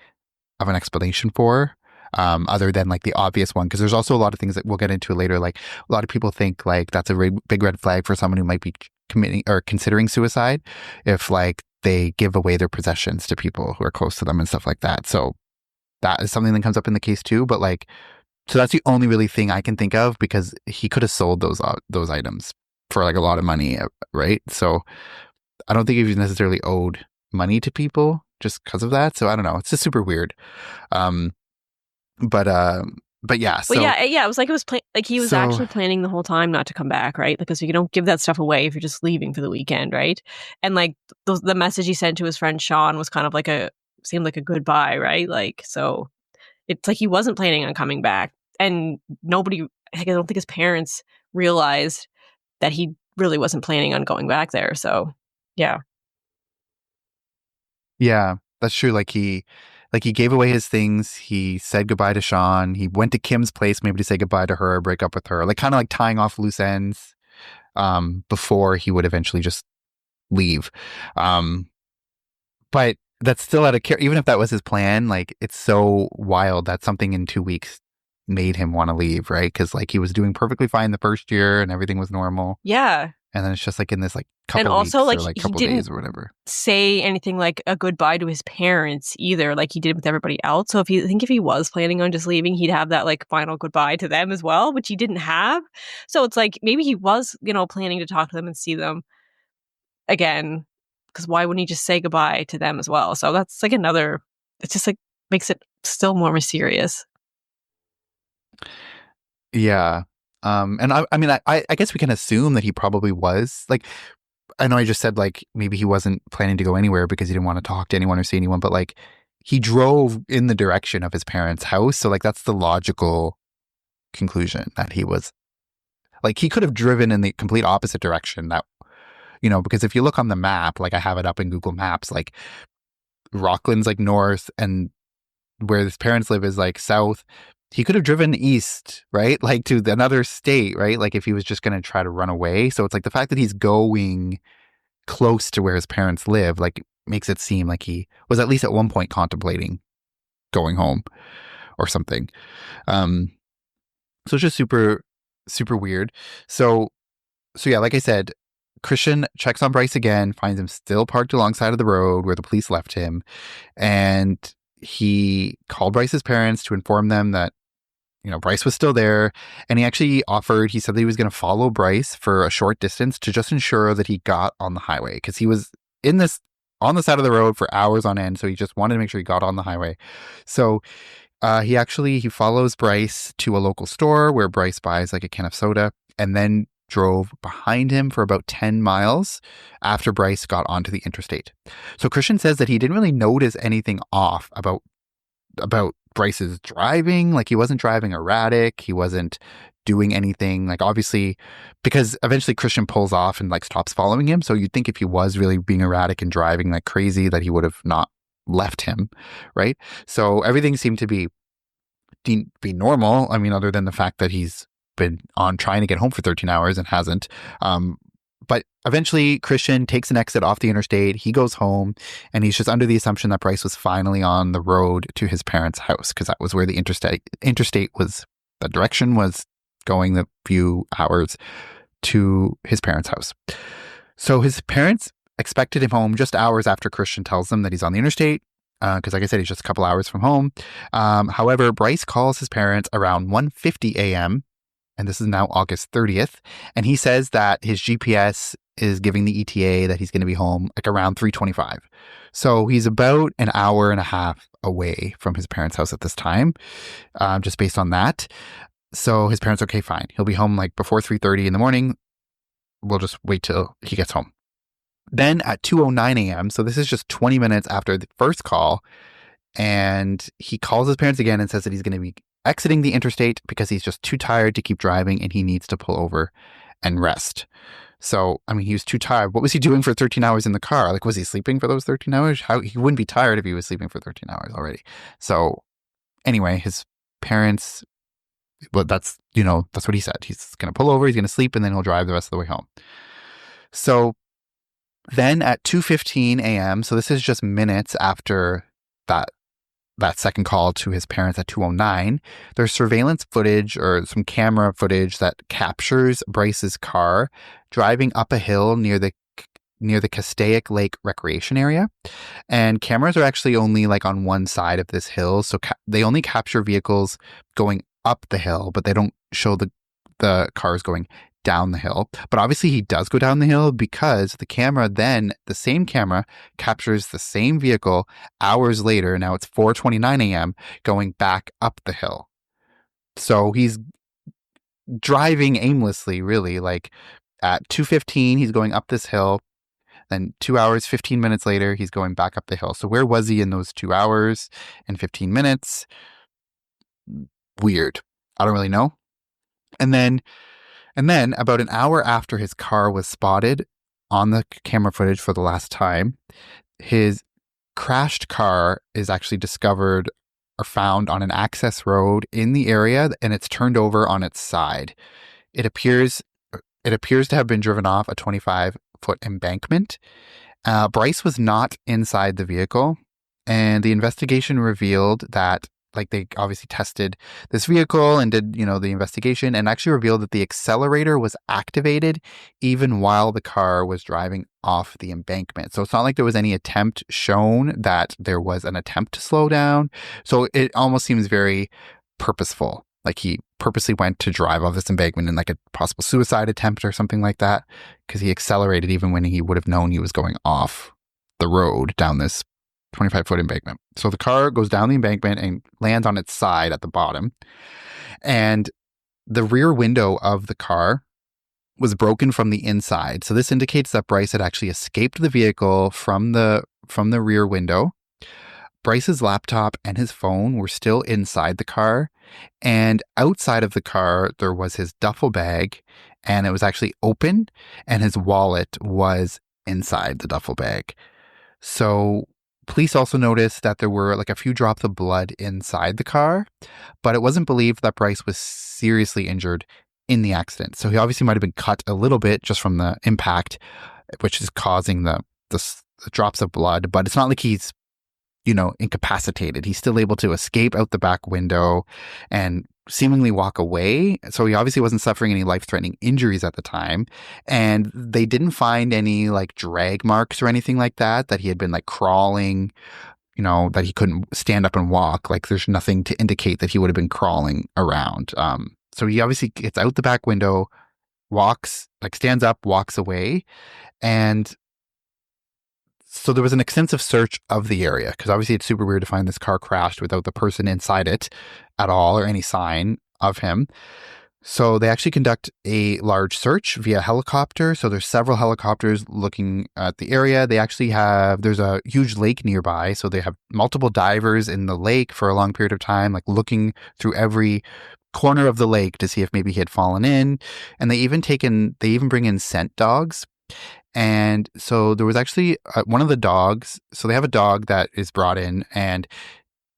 A: of an explanation for. Other than like the obvious one, because there's also a lot of things that we'll get into later. Like a lot of people think like that's a big red flag for someone who might be committing or considering suicide if like they give away their possessions to people who are close to them and stuff like that. So that is something that comes up in the case too. But like, so that's the only really thing I can think of, because he could have sold those items for like a lot of money, right? So I don't think he necessarily owed money to people just because of that. So I don't know. It's just super weird. But yeah. So,
B: well, yeah. It was like he was actually planning the whole time not to come back, right? Because you don't give that stuff away if you're just leaving for the weekend, right? And like the message he sent to his friend Sean was kind of like seemed like a goodbye, right? Like, so it's like he wasn't planning on coming back, and nobody, I don't think his parents realized that he really wasn't planning on going back there. So yeah,
A: that's true. Like he gave away his things. He said goodbye to Sean. He went to Kim's place maybe to say goodbye to her, break up with her, like kind of like tying off loose ends before he would eventually just leave. But that's still out of care. Even if that was his plan, like it's so wild that something in 2 weeks made him want to leave, right? Because like he was doing perfectly fine the first year and everything was normal.
B: Yeah.
A: And then it's just like in this like couple
B: and also
A: weeks
B: like,
A: or like
B: he
A: couple
B: didn't
A: days or whatever.
B: say anything like a goodbye to his parents either, like he did with everybody else. So if he was planning on just leaving, he'd have that like final goodbye to them as well, which he didn't have. So it's like maybe he was, planning to talk to them and see them again, because why wouldn't he just say goodbye to them as well? So that's like another, it's just like makes it still more mysterious.
A: Yeah. And I mean, I guess we can assume that he probably was like, I know I just said like maybe he wasn't planning to go anywhere because he didn't want to talk to anyone or see anyone, but like he drove in the direction of his parents' house. So like that's the logical conclusion, that he was like, he could have driven in the complete opposite direction, that, because if you look on the map, like I have it up in Google Maps, like Rocklin's like north and where his parents live is like south. He could have driven east, right? Like to another state, right? Like if he was just going to try to run away. So it's like the fact that he's going close to where his parents live, like makes it seem like he was at least at one point contemplating going home or something. So it's just super, super weird. So yeah, like I said, Christian checks on Bryce again, finds him still parked alongside of the road where the police left him. And he called Bryce's parents to inform them that, Bryce was still there. And he actually he said that he was going to follow Bryce for a short distance to just ensure that he got on the highway, because he was on the side of the road for hours on end. So he just wanted to make sure he got on the highway. So he follows Bryce to a local store where Bryce buys like a can of soda. And then drove behind him for about 10 miles after Bryce got onto the interstate. So Christian says that he didn't really notice anything off about Bryce's driving. Like, he wasn't driving erratic. He wasn't doing anything, like, obviously, because eventually Christian pulls off and like stops following him. So you'd think if he was really being erratic and driving like crazy that he would have not left him, right? So everything seemed to be normal. I mean, other than the fact that he's been on trying to get home for 13 hours and hasn't. But eventually Christian takes an exit off the interstate. He goes home, and he's just under the assumption that Bryce was finally on the road to his parents' house, because that was where the interstate was, the direction was going the few hours to his parents' house. So his parents expected him home just hours after Christian tells them that he's on the interstate, because like I said, he's just a couple hours from home. However, Bryce calls his parents around 1:50 a.m., and this is now August 30th, and he says that his GPS is giving the ETA that he's going to be home like around 3:25. So he's about an hour and a half away from his parents' house at this time, just based on that. So his parents, okay, fine. He'll be home like before 3:30 in the morning. We'll just wait till he gets home. Then at 2:09 a.m., so this is just 20 minutes after the first call, and he calls his parents again and says that he's going to be exiting the interstate because he's just too tired to keep driving and he needs to pull over and rest. So, I mean, he was too tired. What was he doing for 13 hours in the car? Like, was he sleeping for those 13 hours? He wouldn't be tired if he was sleeping for 13 hours already. So, anyway, his parents, well, that's what he said. He's going to pull over, he's going to sleep, and then he'll drive the rest of the way home. So, then at 2:15 a.m., so this is just minutes after that second call to his parents at 2:09, there's surveillance footage or some camera footage that captures Bryce's car driving up a hill near the Castaic Lake recreation area. And cameras are actually only like on one side of this hill, so they only capture vehicles going up the hill, but they don't show the cars going down the hill. But obviously he does go down the hill, because the same camera captures the same vehicle hours later. Now it's 4:29 a.m. going back up the hill. So he's driving aimlessly, really. Like at 2:15, he's going up this hill. Then 2 hours, 15 minutes later, he's going back up the hill. So where was he in those 2 hours and 15 minutes? Weird. I don't really know. And then about an hour after his car was spotted on the camera footage for the last time, his crashed car is actually discovered or found on an access road in the area, and it's turned over on its side. It appears to have been driven off a 25-foot embankment. Bryce was not inside the vehicle, and the investigation revealed that, like, they obviously tested this vehicle and did, the investigation, and actually revealed that the accelerator was activated even while the car was driving off the embankment. So it's not like there was any attempt shown that there was an attempt to slow down. So it almost seems very purposeful. Like he purposely went to drive off this embankment in like a possible suicide attempt or something like that, because he accelerated even when he would have known he was going off the road down this 25-foot embankment. So the car goes down the embankment and lands on its side at the bottom. And the rear window of the car was broken from the inside. So this indicates that Bryce had actually escaped the vehicle from the rear window. Bryce's laptop and his phone were still inside the car. And outside of the car, there was his duffel bag, and it was actually open, and his wallet was inside the duffel bag. So police also noticed that there were like a few drops of blood inside the car, but it wasn't believed that Bryce was seriously injured in the accident. So he obviously might have been cut a little bit just from the impact, which is causing the drops of blood, but it's not like he's, incapacitated. He's still able to escape out the back window and seemingly walk away. So he obviously wasn't suffering any life-threatening injuries at the time. And they didn't find any like drag marks or anything like that he had been like crawling, that he couldn't stand up and walk. Like there's nothing to indicate that he would have been crawling around. So he obviously gets out the back window, stands up, walks away. And so there was an extensive search of the area, because obviously it's super weird to find this car crashed without the person inside it at all or any sign of him. So they actually conduct a large search via helicopter. So there's several helicopters looking at the area. There's a huge lake nearby. So they have multiple divers in the lake for a long period of time, like looking through every corner of the lake to see if maybe he had fallen in. And they even bring in scent dogs. And so there was actually one of the dogs. So they have a dog that is brought in, and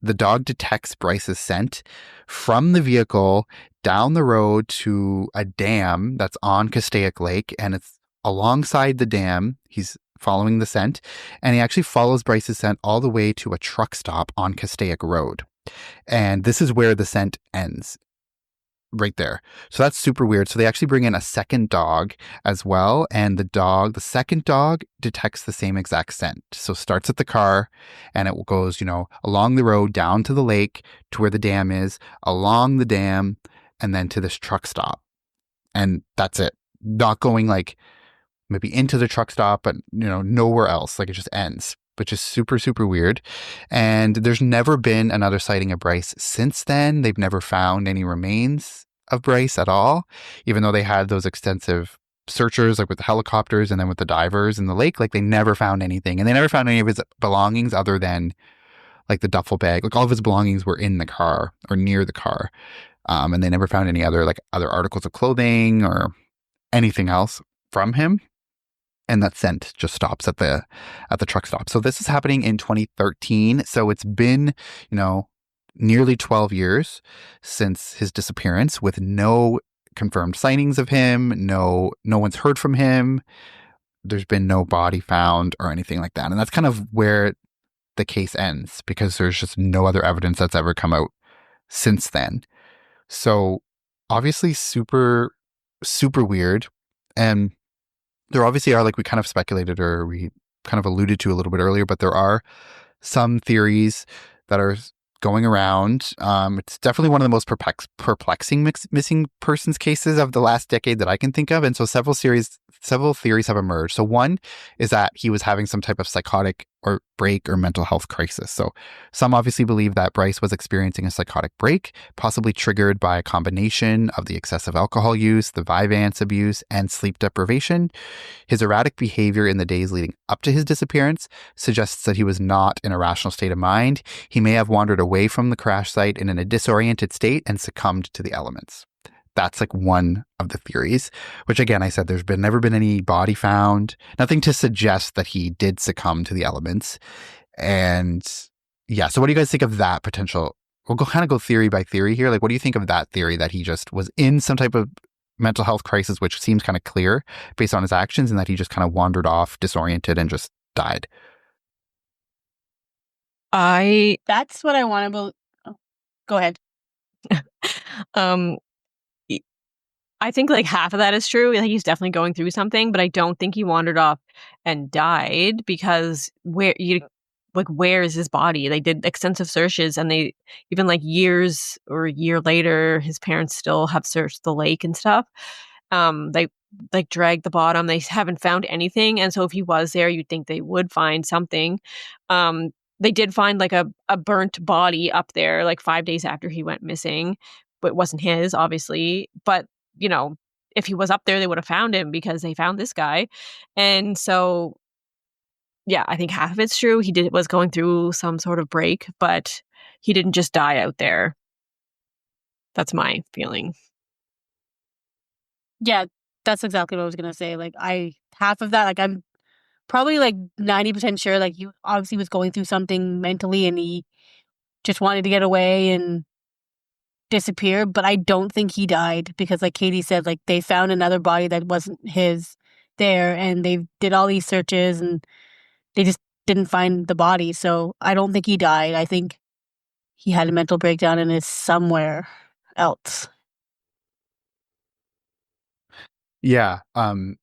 A: the dog detects Bryce's scent from the vehicle down the road to a dam that's on Castaic Lake, and it's alongside the dam. He's following the scent, and he actually follows Bryce's scent all the way to a truck stop on Castaic Road. And this is where the scent ends. Right there. So that's super weird. So they actually bring in a second dog as well. And the second dog detects the same exact scent. So starts at the car and it goes, along the road down to the lake to where the dam is, along the dam, and then to this truck stop. And that's it. Not going like maybe into the truck stop, but nowhere else. Like it just ends, which is super, super weird. And there's never been another sighting of Bryce since then. They've never found any remains of Bryce at all, even though they had those extensive searchers, like with the helicopters and then with the divers in the lake. Like they never found anything, and they never found any of his belongings other than like the duffel bag. Like all of his belongings were in the car or near the car, and they never found any other articles of clothing or anything else from him. And that scent just stops at the truck stop. So this is happening in 2013. So it's been, nearly 12 years since his disappearance, with no confirmed sightings of him. No one's heard from him. There's been no body found or anything like that. And that's kind of where the case ends, because there's just no other evidence that's ever come out since then. So obviously super, super weird. And there obviously are, like we kind of speculated or we kind of alluded to a little bit earlier, but there are some theories that are going around. It's definitely one of the most perplexing missing persons cases of the last decade that I can think of. And so several theories have emerged. So one is that he was having some type of psychotic or break or mental health crisis. So some obviously believe that Bryce was experiencing a psychotic break, possibly triggered by a combination of the excessive alcohol use, the Vyvanse abuse, and sleep deprivation. His erratic behavior in the days leading up to his disappearance suggests that he was not in a rational state of mind. He may have wandered away from the crash site in a disoriented state and succumbed to the elements. That's like one of the theories, which again, I said there's never been any body found, nothing to suggest that he did succumb to the elements. And yeah, so what do you guys think of that potential? We'll go theory by theory here. Like, what do you think of that theory that he just was in some type of mental health crisis, which seems kind of clear based on his actions, and that he just kind of wandered off disoriented and just died?
C: That's what I want to believe. Oh, go ahead.
B: I think like half of that is true. I think he's definitely going through something, but I don't think he wandered off and died, because where is his body? They did extensive searches, and they even like years or a year later, his parents still have searched the lake and stuff. They like dragged the bottom. They haven't found anything, and so if he was there, you'd think they would find something. They did find like a burnt body up there like 5 days after he went missing, but it wasn't his, obviously. But if he was up there, they would have found him because they found this guy. And so, yeah, I think half of it's true. He was going through some sort of break, but he didn't just die out there. That's my feeling.
C: Yeah, that's exactly what I was going to say. Like, half of that, like, I'm probably like 90% sure, like, he obviously was going through something mentally and he just wanted to get away and disappear, but I don't think he died, because like Katie said, like they found another body that wasn't his there, and they did all these searches and they just didn't find the body. So I don't think he died. I think he had a mental breakdown and is somewhere else.
A: Yeah.
C: And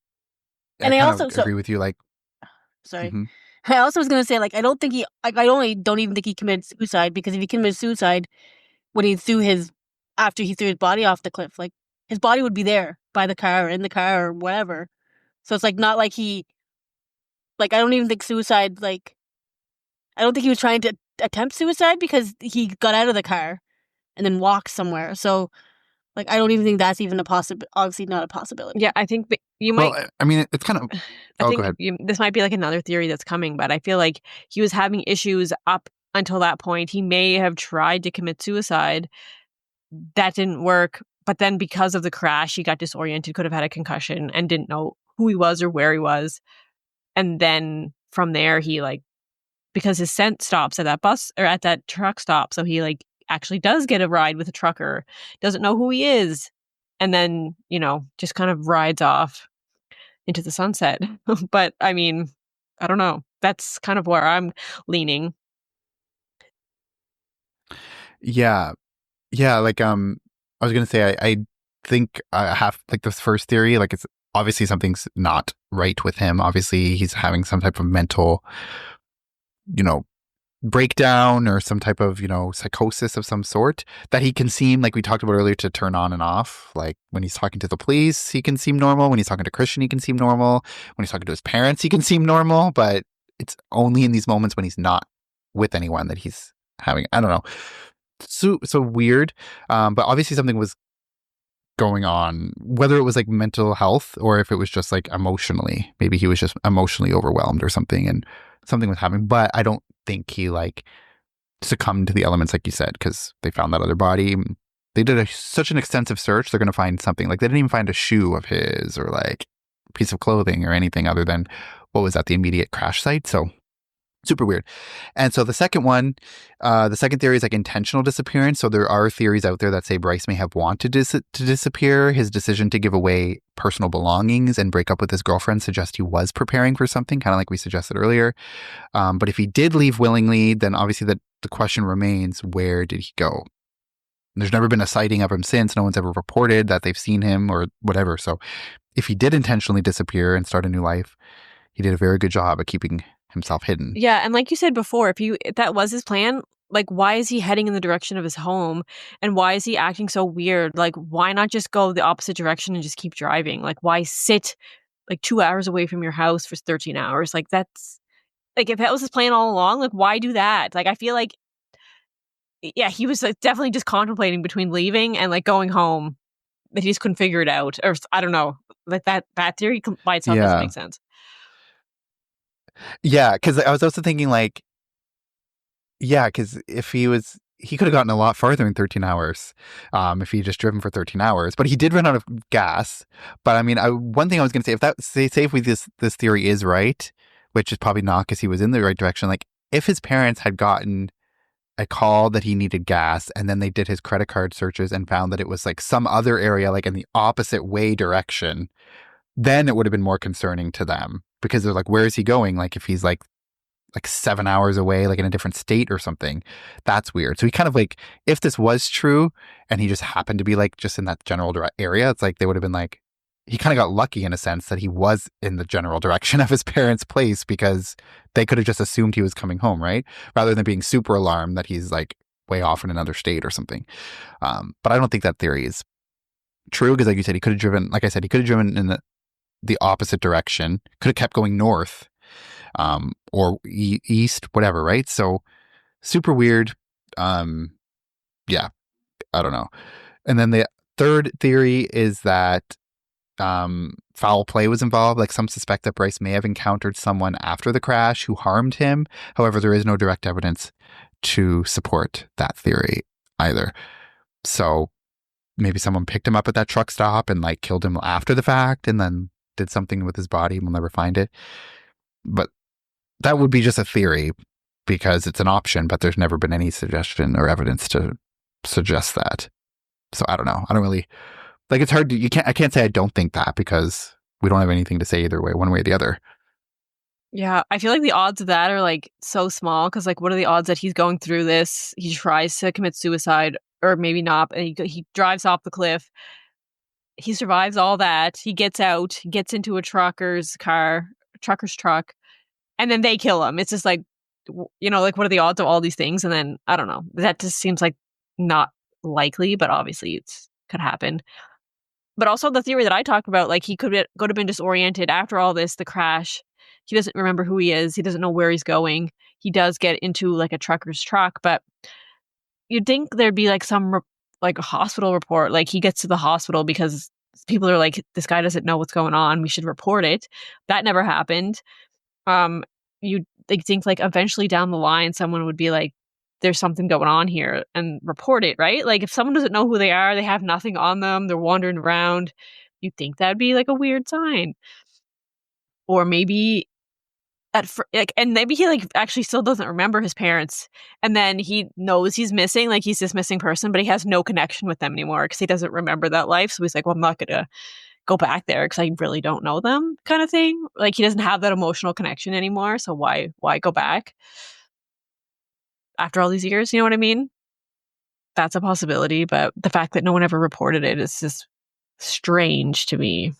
A: I
C: I
A: kind
C: also
A: of agree with you. Like,
C: sorry.
A: mhm.
C: I also was going to say, like, I don't even think he committed suicide, because if he committed suicide when after he threw his body off the cliff, like his body would be there by the car or in the car or whatever. So it's like not like I don't even think suicide, like, I don't think he was trying to attempt suicide, because he got out of the car and then walked somewhere. So Like, I don't even think that's even a possibility. Obviously, not a possibility.
B: Yeah, I think you might.
A: Well, I mean, it's kind of.
B: I
A: Oh,
B: think
A: go ahead.
B: this might be like another theory that's coming, but I feel like he was having issues up until that point. He may have tried to commit suicide. That didn't work. But then because of the crash, he got disoriented, could have had a concussion, and didn't know who he was or where he was. And then from there, he because his scent stops at that bus or at that truck stop. So he actually does get a ride with a trucker, doesn't know who he is. And then, just kind of rides off into the sunset. But I mean, I don't know. That's kind of where I'm leaning.
A: Yeah. Yeah. I was going to say, I think I have this first theory, it's obviously something's not right with him. Obviously, he's having some type of mental, breakdown or some type of, psychosis of some sort that he can seem, like we talked about earlier, to turn on and off. Like when he's talking to the police, he can seem normal. When he's talking to Christian, he can seem normal. When he's talking to his parents, he can seem normal. But it's only in these moments when he's not with anyone that he's having, I don't know. So weird. But obviously something was going on, whether it was mental health or if it was just emotionally. Maybe he was just emotionally overwhelmed or something, and something was happening. But I don't think he succumbed to the elements, like you said, because they found that other body. They did such an extensive search. They're going to find something. They didn't even find a shoe of his or a piece of clothing or anything other than what was at the immediate crash site. So super weird. And so the second theory is intentional disappearance. So there are theories out there that say Bryce may have wanted to disappear. His decision to give away personal belongings and break up with his girlfriend suggests he was preparing for something, kind of like we suggested earlier. But if he did leave willingly, then obviously the question remains, where did he go? There's never been a sighting of him since. No one's ever reported that they've seen him or whatever. So if he did intentionally disappear and start a new life, he did a very good job at keeping himself hidden.
B: Yeah, and like you said before, if that was his plan, why is he heading in the direction of his home, and why is he acting so weird? Why not just go the opposite direction and just keep driving? Why sit 2 hours away from your house for 13 hours? That's if that was his plan all along, why do that? I feel yeah, he was definitely just contemplating between leaving and going home, that he just couldn't figure it out, or I don't know. That theory by itself doesn't make sense.
A: Yeah, because I was also thinking because if he could have gotten a lot farther in 13 hours if he just driven for 13 hours. But he did run out of gas. But I mean, one thing I was going to say, if this theory is right, which is probably not because he was in the right direction, if his parents had gotten a call that he needed gas and then they did his credit card searches and found that it was some other area, in the opposite way direction, then it would have been more concerning to them, because they're where is he going? If he's 7 hours away, in a different state or something, that's weird. So he kind of if this was true and he just happened to be just in that general area, it's they would have been he kind of got lucky in a sense that he was in the general direction of his parents' place, because they could have just assumed he was coming home, right? Rather than being super alarmed that he's way off in another state or something. But I don't think that theory is true, because like you said, he could have driven, like I said, he could have driven in the opposite direction, could have kept going north or east, whatever, right? So super weird. Yeah, I don't know. And then the third theory is that foul play was involved. Some suspect that Bryce may have encountered someone after the crash who harmed him. However, there is no direct evidence to support that theory either. So maybe someone picked him up at that truck stop and killed him after the fact and then did something with his body. We'll never find it. But that would be just a theory, because it's an option, but there's never been any suggestion or evidence to suggest that. So I don't know. I don't really it's hard to, I can't say I don't think that, because we don't have anything to say either way, one way or the other.
B: Yeah, I feel the odds of that are so small, because what are the odds that he's going through this? He tries to commit suicide, or maybe not, and he drives off the cliff. He survives all that. He gets out, gets into a trucker's truck, and then they kill him. It's just what are the odds of all these things? And then I don't know. That just seems not likely, but obviously it could happen. But also the theory that I talked about, he could have been disoriented after all this, the crash. He doesn't remember who he is. He doesn't know where he's going. He does get into a trucker's truck, but you'd think there'd be some like a hospital report. Like he gets to the hospital because people are like, this guy doesn't know what's going on. We should report it. That never happened. You think like eventually down the line, someone would be like, there's something going on here and report it, right? Like if someone doesn't know who they are, they have nothing on them, they're wandering around, you'd think that'd be like a weird sign. Or maybe and maybe he like actually still doesn't remember his parents, and then he knows he's missing, like he's this missing person, but he has no connection with them anymore because he doesn't remember that life. So he's like, well, I'm not gonna go back there because I really don't know them, kind of thing. Like he doesn't have that emotional connection anymore, so why go back after all these years? You know what I mean? That's a possibility, but the fact that no one ever reported it is just strange to me.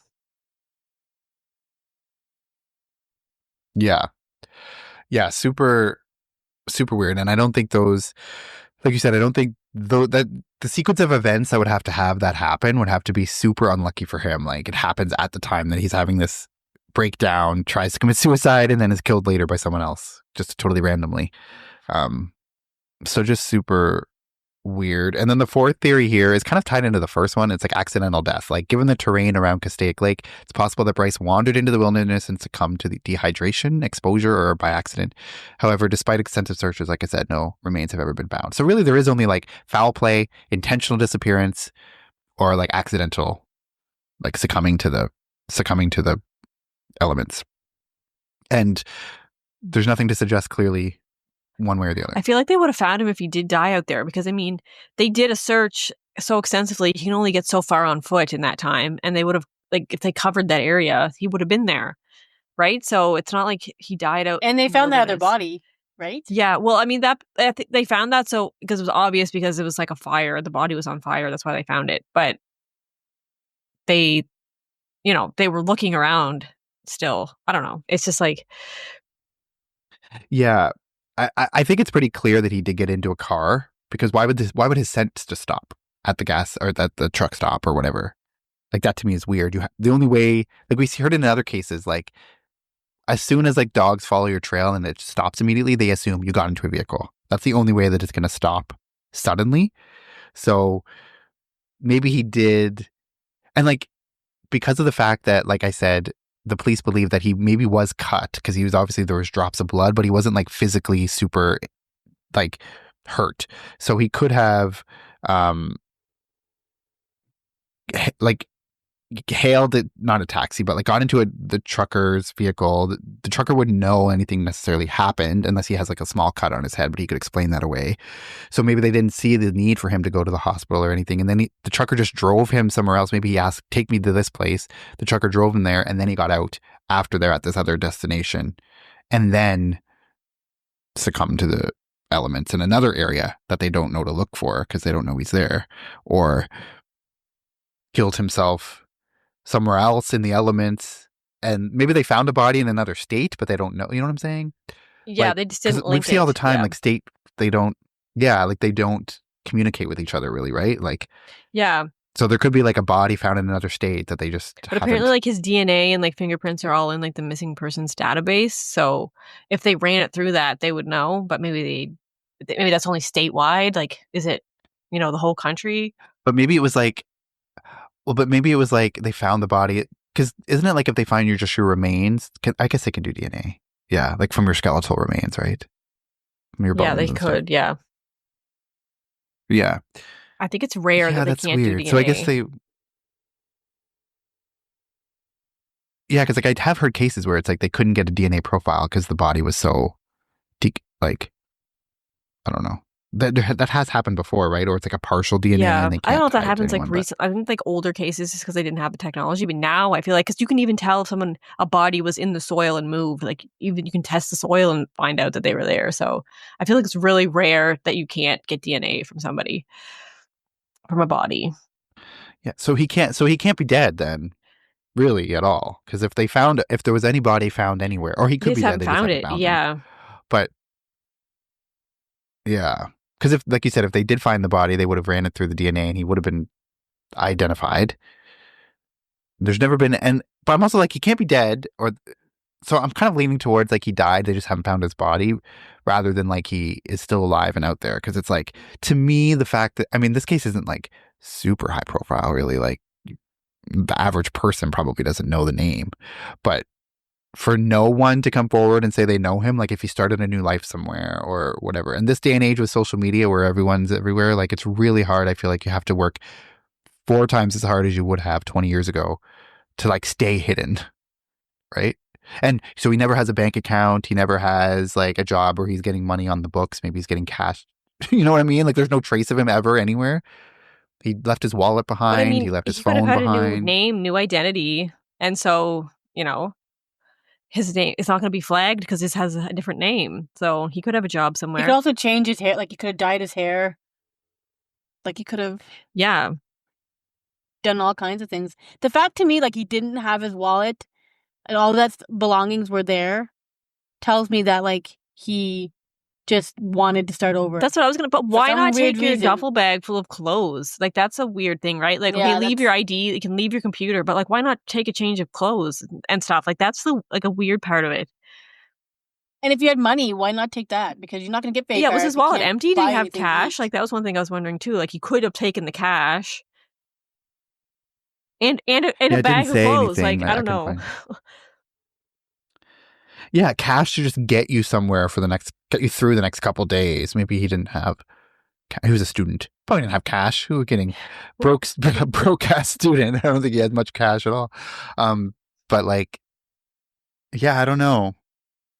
A: Yeah. Yeah, super weird. And I don't think those, like you said, I don't think that the sequence of events that would have to have that happen would have to be super unlucky for him. Like it happens at the time that he's having this breakdown, tries to commit suicide, and then is killed later by someone else, just totally randomly. So just super weird. And then the fourth theory here is kind of tied into the first one. It's like accidental death. Like given the terrain around Castaic Lake, it's possible that Bryce wandered into the wilderness and succumbed to the dehydration, exposure, or by accident. However, despite extensive searches, like I said, no remains have ever been found. So really there is only like foul play, intentional disappearance, or like accidental, like succumbing to the elements. And there's nothing to suggest clearly one way or the other.
B: I feel like they would have found him if he did die out there, because I mean, they did a search so extensively, you can only get so far on foot in that time, and they would have, like, if they covered that area, he would have been there, right? So it's not like he died out.
C: And they found that other body, right?
B: Yeah, well, I mean, that they found that so because it was obvious, because it was like a fire, the body was on fire, that's why they found it. But they, they were looking around still. I don't know. It's just like,
A: yeah. I think it's pretty clear that he did get into a car, because why would his sense just stop at the gas or at the truck stop or whatever? Like that to me is weird. The only way, like we heard in other cases, like as soon as like dogs follow your trail and it stops immediately, they assume you got into a vehicle. That's the only way that it's going to stop suddenly. So maybe he did. And like, because of the fact that, like I said, the police believe that he maybe was cut, because he was obviously, there was drops of blood, but he wasn't like physically super like hurt. So he could have like hailed it, not a taxi, but like got into the trucker's vehicle. The trucker wouldn't know anything necessarily happened unless he has like a small cut on his head, but he could explain that away. So maybe they didn't see the need for him to go to the hospital or anything. And then the trucker just drove him somewhere else. Maybe he asked, take me to this place. The trucker drove him there, and then he got out after they're at this other destination, and then succumbed to the elements in another area that they don't know to look for because they don't know he's there, or killed himself somewhere else in the elements, and maybe they found a body in another state, but they don't know. You know what I'm saying?
B: Yeah,
A: like,
B: they just didn't link
A: we see all the time,
B: yeah.
A: like state, they don't communicate with each other really, right? Like,
B: yeah.
A: So there could be like a body found in another state that they just
B: But apparently like his DNA and like fingerprints are all in like the missing persons database. So if they ran it through that, they would know. But maybe that's only statewide. Like, is it, the whole country?
A: But maybe it was like, they found the body, because isn't it like if they find your remains, I guess they can do DNA. Yeah, like from your skeletal remains, right? From your bones.
B: Yeah, they could. Yeah.
A: Yeah.
B: I think it's rare that they can't do DNA.
A: So I guess they. Yeah, because like I have heard cases where it's like they couldn't get a DNA profile because the body was so, like, I don't know. That has happened before, right? Or it's like a partial DNA.
B: Yeah,
A: and they can't
B: I don't know if that
A: tie it to
B: happens like
A: anyone,
B: recent. I think like older cases just because they didn't have the technology. But now I feel like, because you can even tell if a body was in the soil and moved. Like even you can test the soil and find out that they were there. So I feel like it's really rare that you can't get DNA from somebody, from a body.
A: Yeah, so he can't be dead then, really, at all. Because if there was any body found anywhere, or he could be dead, they just haven't found him. But yeah. Because if, like you said, if they did find the body, they would have ran it through the DNA and he would have been identified. There's never been, but I'm also like, he can't be dead, or So I'm kind of leaning towards like he died, they just haven't found his body, rather than like he is still alive and out there. Because it's like, to me, the fact that, I mean, this case isn't like super high profile, really. Like the average person probably doesn't know the name. But for no one to come forward and say they know him, like if he started a new life somewhere or whatever. In this day and age with social media where everyone's everywhere, like it's really hard. I feel like you have to work 4 times as hard as you would have 20 years ago to like stay hidden, right? And so he never has a bank account. He never has like a job where he's getting money on the books. Maybe he's getting cash. You know what I mean? Like there's no trace of him ever anywhere. He left his wallet
B: But
A: behind.
B: I mean,
A: He left his
B: he could have
A: phone
B: had a new
A: behind.
B: name, new identity. And so, his name is not going to be flagged because this has a different name. So he could have a job
C: He
B: somewhere.
C: could also change his hair. Like he could have dyed his hair. Like he could have
B: Yeah.
C: done all kinds of things. The fact to me, like he didn't have his wallet and all of that belongings were there, tells me that like he just wanted to start over.
B: That's what I was going to, but why
C: some
B: not
C: weird
B: take your
C: reason.
B: duffel bag full of clothes? Like that's a weird thing, right? Like,
C: Yeah,
B: okay, leave your ID, you can leave your computer, but like, why not take a change of clothes and stuff? Like that's like a weird part of it.
C: And if you had money, why not take that? Because you're not going to get paid.
B: Yeah, was his wallet empty? Did he have
C: anything
B: cash? Like that was one thing I was wondering too. Like he could have taken the cash and
A: Yeah,
B: a
A: it
B: bag
A: didn't
B: of
A: say
B: clothes.
A: anything
B: Like
A: that
B: I don't
A: can
B: know.
A: find. Yeah, cash to just get you somewhere for get you through the next couple days. Maybe he didn't have. He was a student. Probably didn't have cash. Who was getting broke ass student? I don't think he had much cash at all. But like, yeah, I don't know.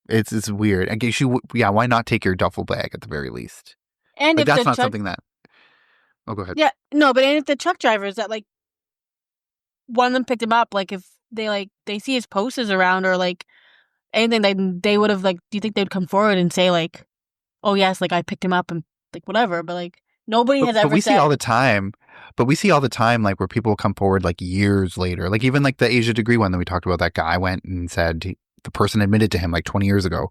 A: It's weird. I guess yeah. Why not take your duffel bag at the very least?
C: And
A: like
C: if
A: that's
C: the
A: not something that. Oh, go ahead.
C: Yeah, no, but if the truck drivers that like one of them picked him up, like if they see his posters around or like anything, they would have like. Do you think they'd come forward and say like, "Oh yes, like I picked him up and like whatever"? But like nobody has ever.
A: But we
C: said,
A: see all the time. But we see all the time, like where people come forward like years later. Like even like the Asia degree one that we talked about. That guy went and said the person admitted to him like 20 years ago.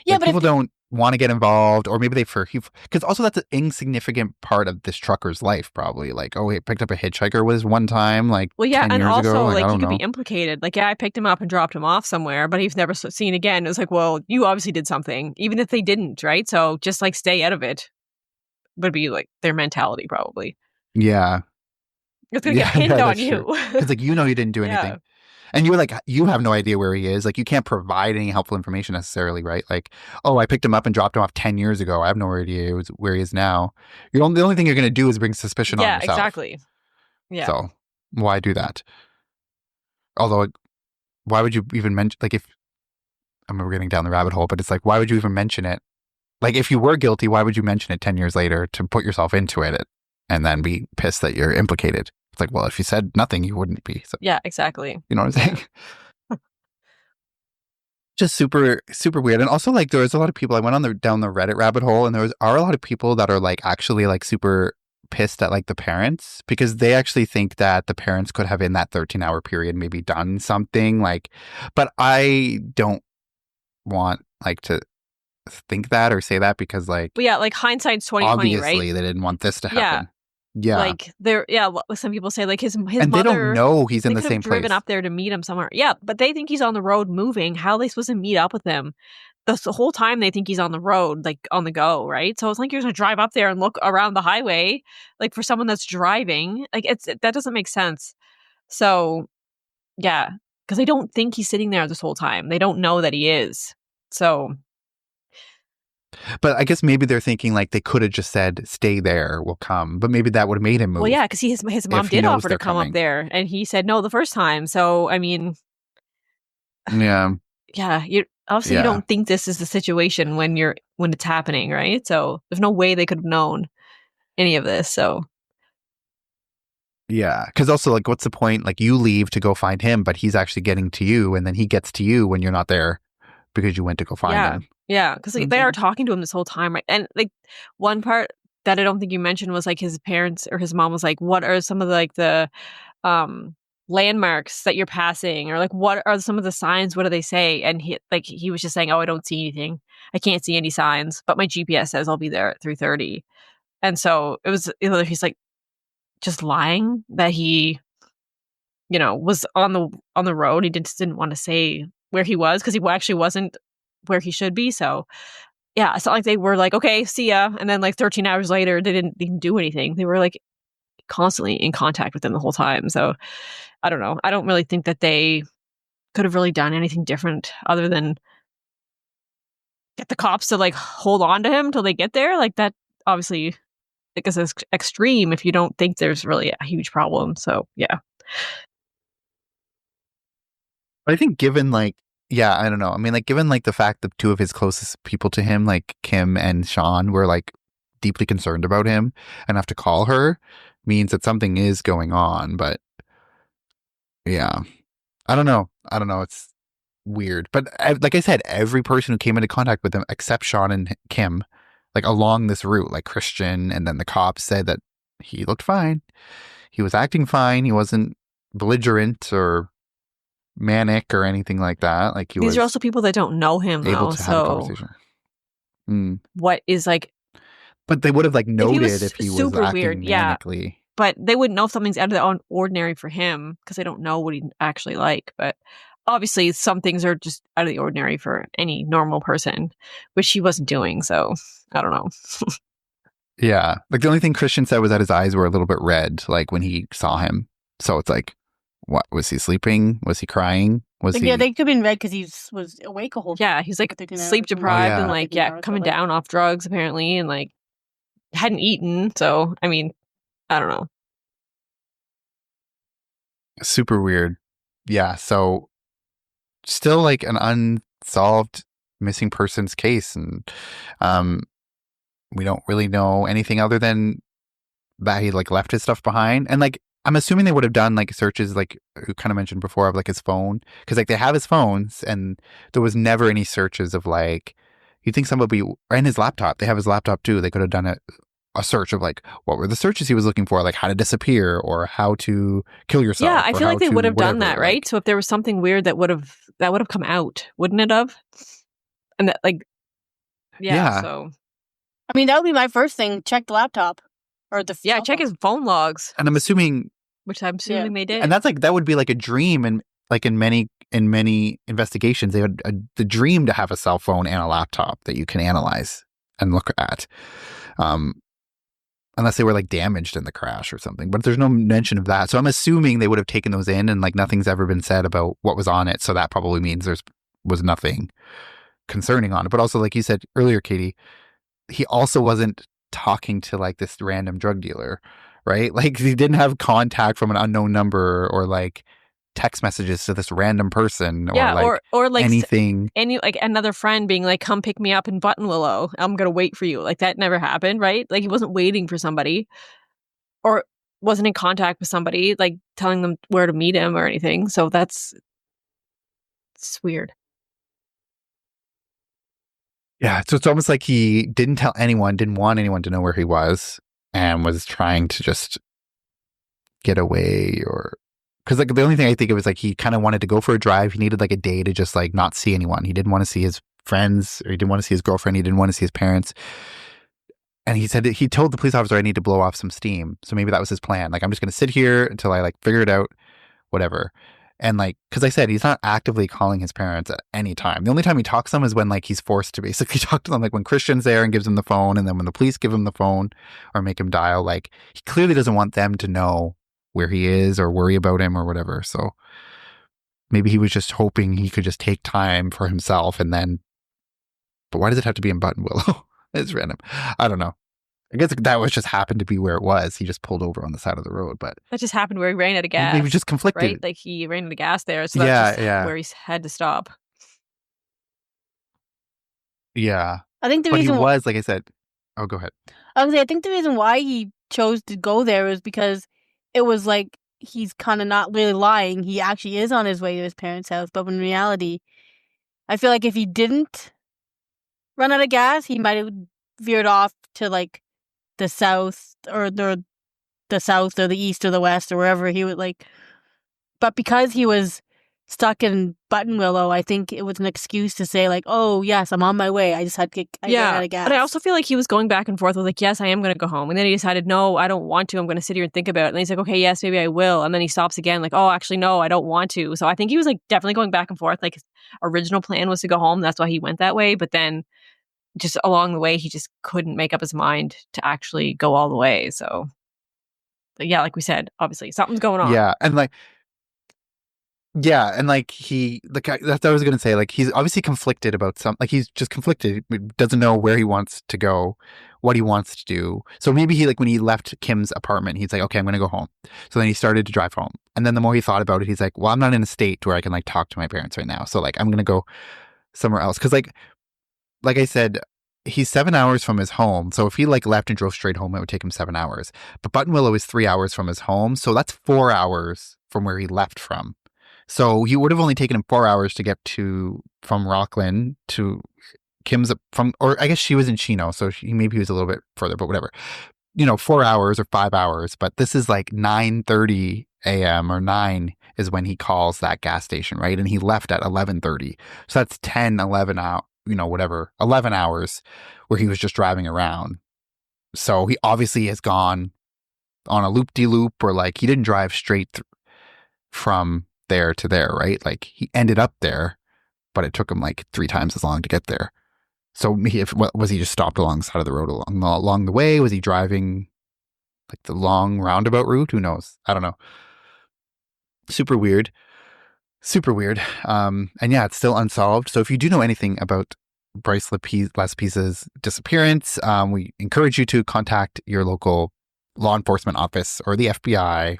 C: Yeah,
A: like,
C: but
A: people don't want to get involved, or maybe because also that's an insignificant part of this trucker's life, probably. Like, oh, he picked up a hitchhiker was one time, like
B: well, yeah,
A: 10
B: and
A: years
B: also
A: ago.
B: like
A: I
B: he
A: don't
B: could
A: know.
B: be implicated. Like, yeah, I picked him up and dropped him off somewhere, but he's never seen again. It was like, well, you obviously did something, even if they didn't, right? So just like stay out of it. Would be like their mentality, probably.
A: Yeah,
B: It's gonna get pinned on you
A: because like you didn't do anything. And you're like, you have no idea where he is. Like, you can't provide any helpful information necessarily, right? Like, oh, I picked him up and dropped him off 10 years ago. I have no idea where he is now. The only thing you're going to do is bring suspicion on yourself.
B: Yeah, exactly. Yeah.
A: So, why do that? Although, why would you even mention, like, if, I mean, we're getting down the rabbit hole, but it's like, why would you even mention it? Like, if you were guilty, why would you mention it 10 years later to put yourself into it and then be pissed that you're implicated? It's like, well, if you said nothing, you wouldn't be. So,
B: yeah, exactly.
A: You know what I'm saying? Just super, super weird. And also, like, there was a lot of people, I went on down the Reddit rabbit hole, and are a lot of people that are, like, actually, like, super pissed at, like, the parents, because they actually think that the parents could have, in that 13-hour period, maybe done something, like, but I don't want, like, to think that or say that, because, like,
B: but yeah, like, hindsight's 20/20,
A: obviously,
B: right?
A: they didn't want this to happen. Yeah.
B: Like some people say like his
A: and
B: mother,
A: they don't know he's in the same place.
B: Driven up there to meet him somewhere. Yeah, but they think he's on the road moving. How are they supposed to meet up with him? The whole time they think he's on the road, like on the go, right? So it's like you're gonna drive up there and look around the highway, like for someone that's driving. Like that doesn't make sense. So yeah, because they don't think he's sitting there this whole time. They don't know that he is. So.
A: But I guess maybe they're thinking like they could have just said, "Stay there, we'll come." But maybe that would have made him move.
B: Well, yeah, because his mom did offer to come up there, and he said no the first time. So I mean,
A: yeah,
B: you obviously you don't think this is the situation when it's happening, right? So there's no way they could have known any of this. So
A: yeah, because also like, what's the point? Like you leave to go find him, but he's actually getting to you, and then he gets to you when you're not there because you went to go find him.
B: Yeah, because like, they are talking to him this whole time, right? And like one part that I don't think you mentioned was like his parents or his mom was like, "What are some of the landmarks that you're passing?" Or like, "What are some of the signs? What do they say?" And he was just saying, "Oh, I don't see anything. I can't see any signs, but my GPS says I'll be there at 3:30." And so it was, he's like just lying that he, was on the road. He just didn't want to say where he was because he actually wasn't where he should be. So yeah, it's not like they were like, okay, see ya. And then like 13 hours later, they didn't even do anything. They were like constantly in contact with him the whole time. So I don't know. I don't really think that they could have really done anything different other than get the cops to like hold on to him till they get there. Like that obviously like is extreme if you don't think there's really a huge problem. So yeah.
A: I think given like, yeah, I don't know. I mean, like given like the fact that two of his closest people to him, like Kim and Sean, were like deeply concerned about him and have to call her means that something is going on. But yeah, I don't know. I don't know. It's weird. But like I said, every person who came into contact with him except Sean and Kim, like along this route, like Christian and then the cops said that he looked fine. He was acting fine. He wasn't belligerent or manic or anything like that. Like he
B: These
A: was
B: are also people that don't know him
A: able
B: though.
A: to have a
B: So
A: conversation. Mm.
B: what is like
A: But they would have like noted if he was
B: super
A: acting
B: weird, yeah.
A: manically.
B: But they wouldn't know if something's out of the ordinary for him because they don't know what he's actually like. But obviously, some things are just out of the ordinary for any normal person, which he wasn't doing. So I don't know.
A: Yeah. Like the only thing Christian said was that his eyes were a little bit red, like when he saw him. So it's like, what? Was he sleeping? Was he crying? Was
C: Like,
A: he?
C: yeah, they could have been red because he was awake a whole time.
B: Yeah, he's like
C: 13
B: sleep
C: hours.
B: deprived
A: Oh, yeah.
B: and like
C: 13 hours,
B: coming
C: but, like-
B: down off drugs apparently, and like hadn't eaten. So I mean, I don't know.
A: Super weird. Yeah. So still like an unsolved missing persons case. And we don't really know anything other than that he like left his stuff behind. And like, I'm assuming they would have done like searches, like you kind of mentioned before, of like his phone. Cause like they have his phones and there was never any searches of like, you think somebody, and his laptop, they have his laptop too. They could have done a search of like, what were the searches he was looking for? Like how to disappear or how to kill yourself.
B: Yeah, I feel like they would have done that, right?
A: Like,
B: So if there was something weird that would have come out, wouldn't it have? And that like,
A: Yeah.
B: So
C: I mean, that would be my first thing. Check the laptop. Or the
B: yeah,
C: cell
B: check
C: phone.
B: his phone logs,
A: and I'm assuming,
B: which I'm assuming they did.
A: and that's like, that would be like a dream. And like in many investigations, they had the dream to have a cell phone and a laptop that you can analyze and look at. Unless they were like damaged in the crash or something, but there's no mention of that. So I'm assuming they would have taken those in and like nothing's ever been said about what was on it. So that probably means was nothing concerning on it. But also, like you said earlier, Katie, he also wasn't talking to like this random drug dealer, right? Like he didn't have contact from an unknown number or like text messages to this random person or
B: like
A: anything.
B: Any like another friend being like, come pick me up in Buttonwillow. I'm going to wait for you. Like that never happened, right? Like he wasn't waiting for somebody or wasn't in contact with somebody, like telling them where to meet him or anything. So it's weird.
A: Yeah. So it's almost like he didn't tell anyone, didn't want anyone to know where he was and was trying to just get away or... Because like the only thing I think of is like he kind of wanted to go for a drive. He needed like a day to just like not see anyone. He didn't want to see his friends or he didn't want to see his girlfriend. He didn't want to see his parents. And he said that he told the police officer, I need to blow off some steam. So maybe that was his plan. Like, I'm just going to sit here until I like figure it out, whatever. And like, because I said, he's not actively calling his parents at any time. The only time he talks to them is when like he's forced to basically talk to them, like when Christian's there and gives him the phone. And then when the police give him the phone or make him dial, like he clearly doesn't want them to know where he is or worry about him or whatever. So maybe he was just hoping he could just take time for himself and then, but why does it have to be in Buttonwillow? It's random. I don't know. I guess that was just happened to be where it was. He just pulled over on the side of the road, but
B: that just happened where he ran out of gas.
A: He was just conflicted.
B: Right? Like he ran out of gas there. So that's just where he had to stop.
A: Yeah.
C: I think the
A: but
C: reason
A: he was, like I said, oh, go ahead.
C: I think the reason why he chose to go there is because it was like he's kind of not really lying. He actually is on his way to his parents' house, but in reality, I feel like if he didn't run out of gas, he might have veered off to like the south or the south or the east or the west or wherever he would like. But because he was stuck in Buttonwillow, I think it was an excuse to say like, "Oh yes, I'm on my way. I just had to ran out of gas."
B: But I also feel like he was going back and forth with like, "Yes, I am going to go home," and then he decided, "No, I don't want to. I'm going to sit here and think about it." And he's like, "Okay, yes, maybe I will," and then he stops again, like, "Oh, actually, no, I don't want to." So I think he was like definitely going back and forth. Like his original plan was to go home. That's why he went that way. But then just along the way, he just couldn't make up his mind to actually go all the way. So, but yeah, like we said, obviously something's going on.
A: Yeah, and like that's what I was gonna say. Like he's obviously conflicted about like he's just conflicted. He doesn't know where he wants to go, what he wants to do. So maybe he like when he left Kim's apartment, he's like, okay, I'm gonna go home. So then he started to drive home, and then the more he thought about it, he's like, well, I'm not in a state where I can like talk to my parents right now. So like I'm gonna go somewhere else because like I said, he's 7 hours from his home. So if he like left and drove straight home, it would take him 7 hours. But Buttonwillow is 3 hours from his home, so that's 4 hours from where he left from. So he would have only taken him 4 hours to get from Rocklin to Kim's or I guess she was in Chino, so maybe he was a little bit further, but whatever. 4 hours or 5 hours. But this is like 9:30 a.m. or 9 is when he calls that gas station, right? And he left at 11:30. So that's 10, 11 out, whatever, 11 hours where he was just driving around. So he obviously has gone on a loop-de-loop, or like he didn't drive straight from there to there, right? Like he ended up there, but it took him like 3 times as long to get there. So was he just stopped along the side of the road along the way? Was he driving like the long roundabout route? Who knows? I don't know. Super weird. Super weird. And yeah, it's still unsolved. So if you do know anything about Bryce Laspisa's disappearance, we encourage you to contact your local law enforcement office or the FBI.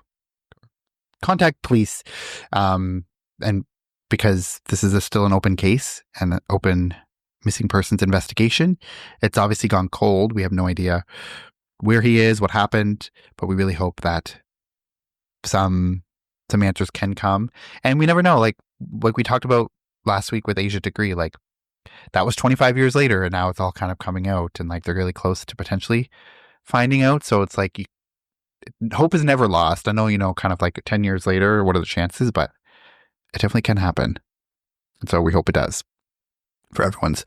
A: Contact police, and because this is still an open case and an open missing persons investigation, it's obviously gone cold. We have no idea where he is, what happened, but we really hope that some answers can come. And we never know. Like we talked about last week with Asia Degree, like that was 25 years later, and now it's all kind of coming out, and like they're really close to potentially finding out. So it's like hope is never lost. I know, kind of like 10 years later, what are the chances? But it definitely can happen. And so we hope it does for everyone's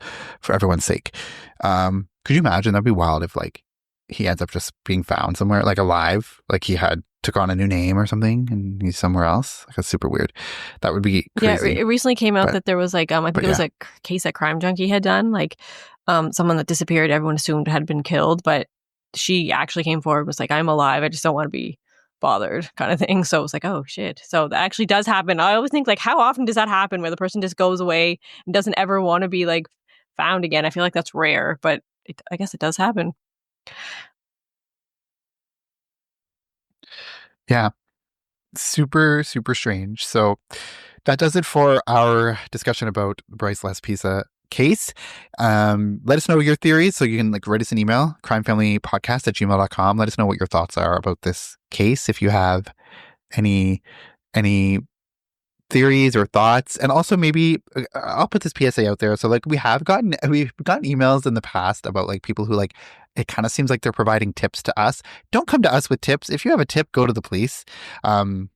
A: sake. Could you imagine? That'd be wild if like he ends up just being found somewhere, like alive, like he took on a new name or something and he's somewhere else. Like that's super weird. That would be crazy.
B: Yeah, it recently came out that there was like, I think it was a case that Crime Junkie had done, like someone that disappeared, everyone assumed had been killed, but she actually came forward, was like, I'm alive, I just don't want to be bothered, kind of thing. So it was like, oh shit. So that actually does happen. I always think like, how often does that happen where the person just goes away and doesn't ever want to be like found again? I feel like that's rare, but I guess it does happen.
A: Yeah. Super, super strange. So that does it for our discussion about Bryce Laspisa case. Let us know your theories. So you can like write us an email, crimefamilypodcast@gmail.com. Let us know what your thoughts are about this case. If you have any theories or thoughts, and also maybe I'll put this PSA out there. So like we've gotten emails in the past about like people who like, it kind of seems like they're providing tips to us. Don't come to us with tips. If you have a tip, go to the police,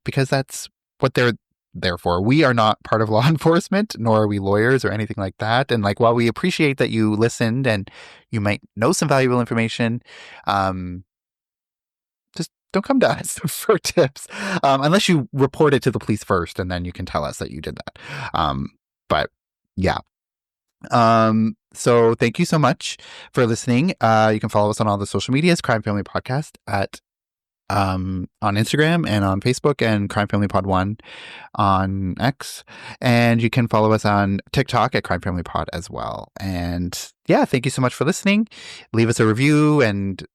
A: because that's what they're there for. We are not part of law enforcement, nor are we lawyers or anything like that. And like, while we appreciate that you listened and you might know some valuable information, just don't come to us for tips, unless you report it to the police first, and then you can tell us that you did that. But yeah. So thank you so much for listening. You can follow us on all the social medias, Crime Family Podcast on Instagram and on Facebook, and Crime Family Pod 1 on X. And you can follow us on TikTok at Crime Family Pod as well. And yeah, thank you so much for listening. Leave us a review and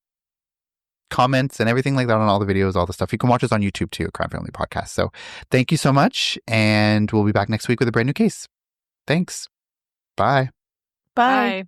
A: comments and everything like that on all the videos, all the stuff. You can watch us on YouTube too, Crime Family Podcast. So thank you so much. And we'll be back next week with a brand new case. Thanks. Bye.
C: Bye.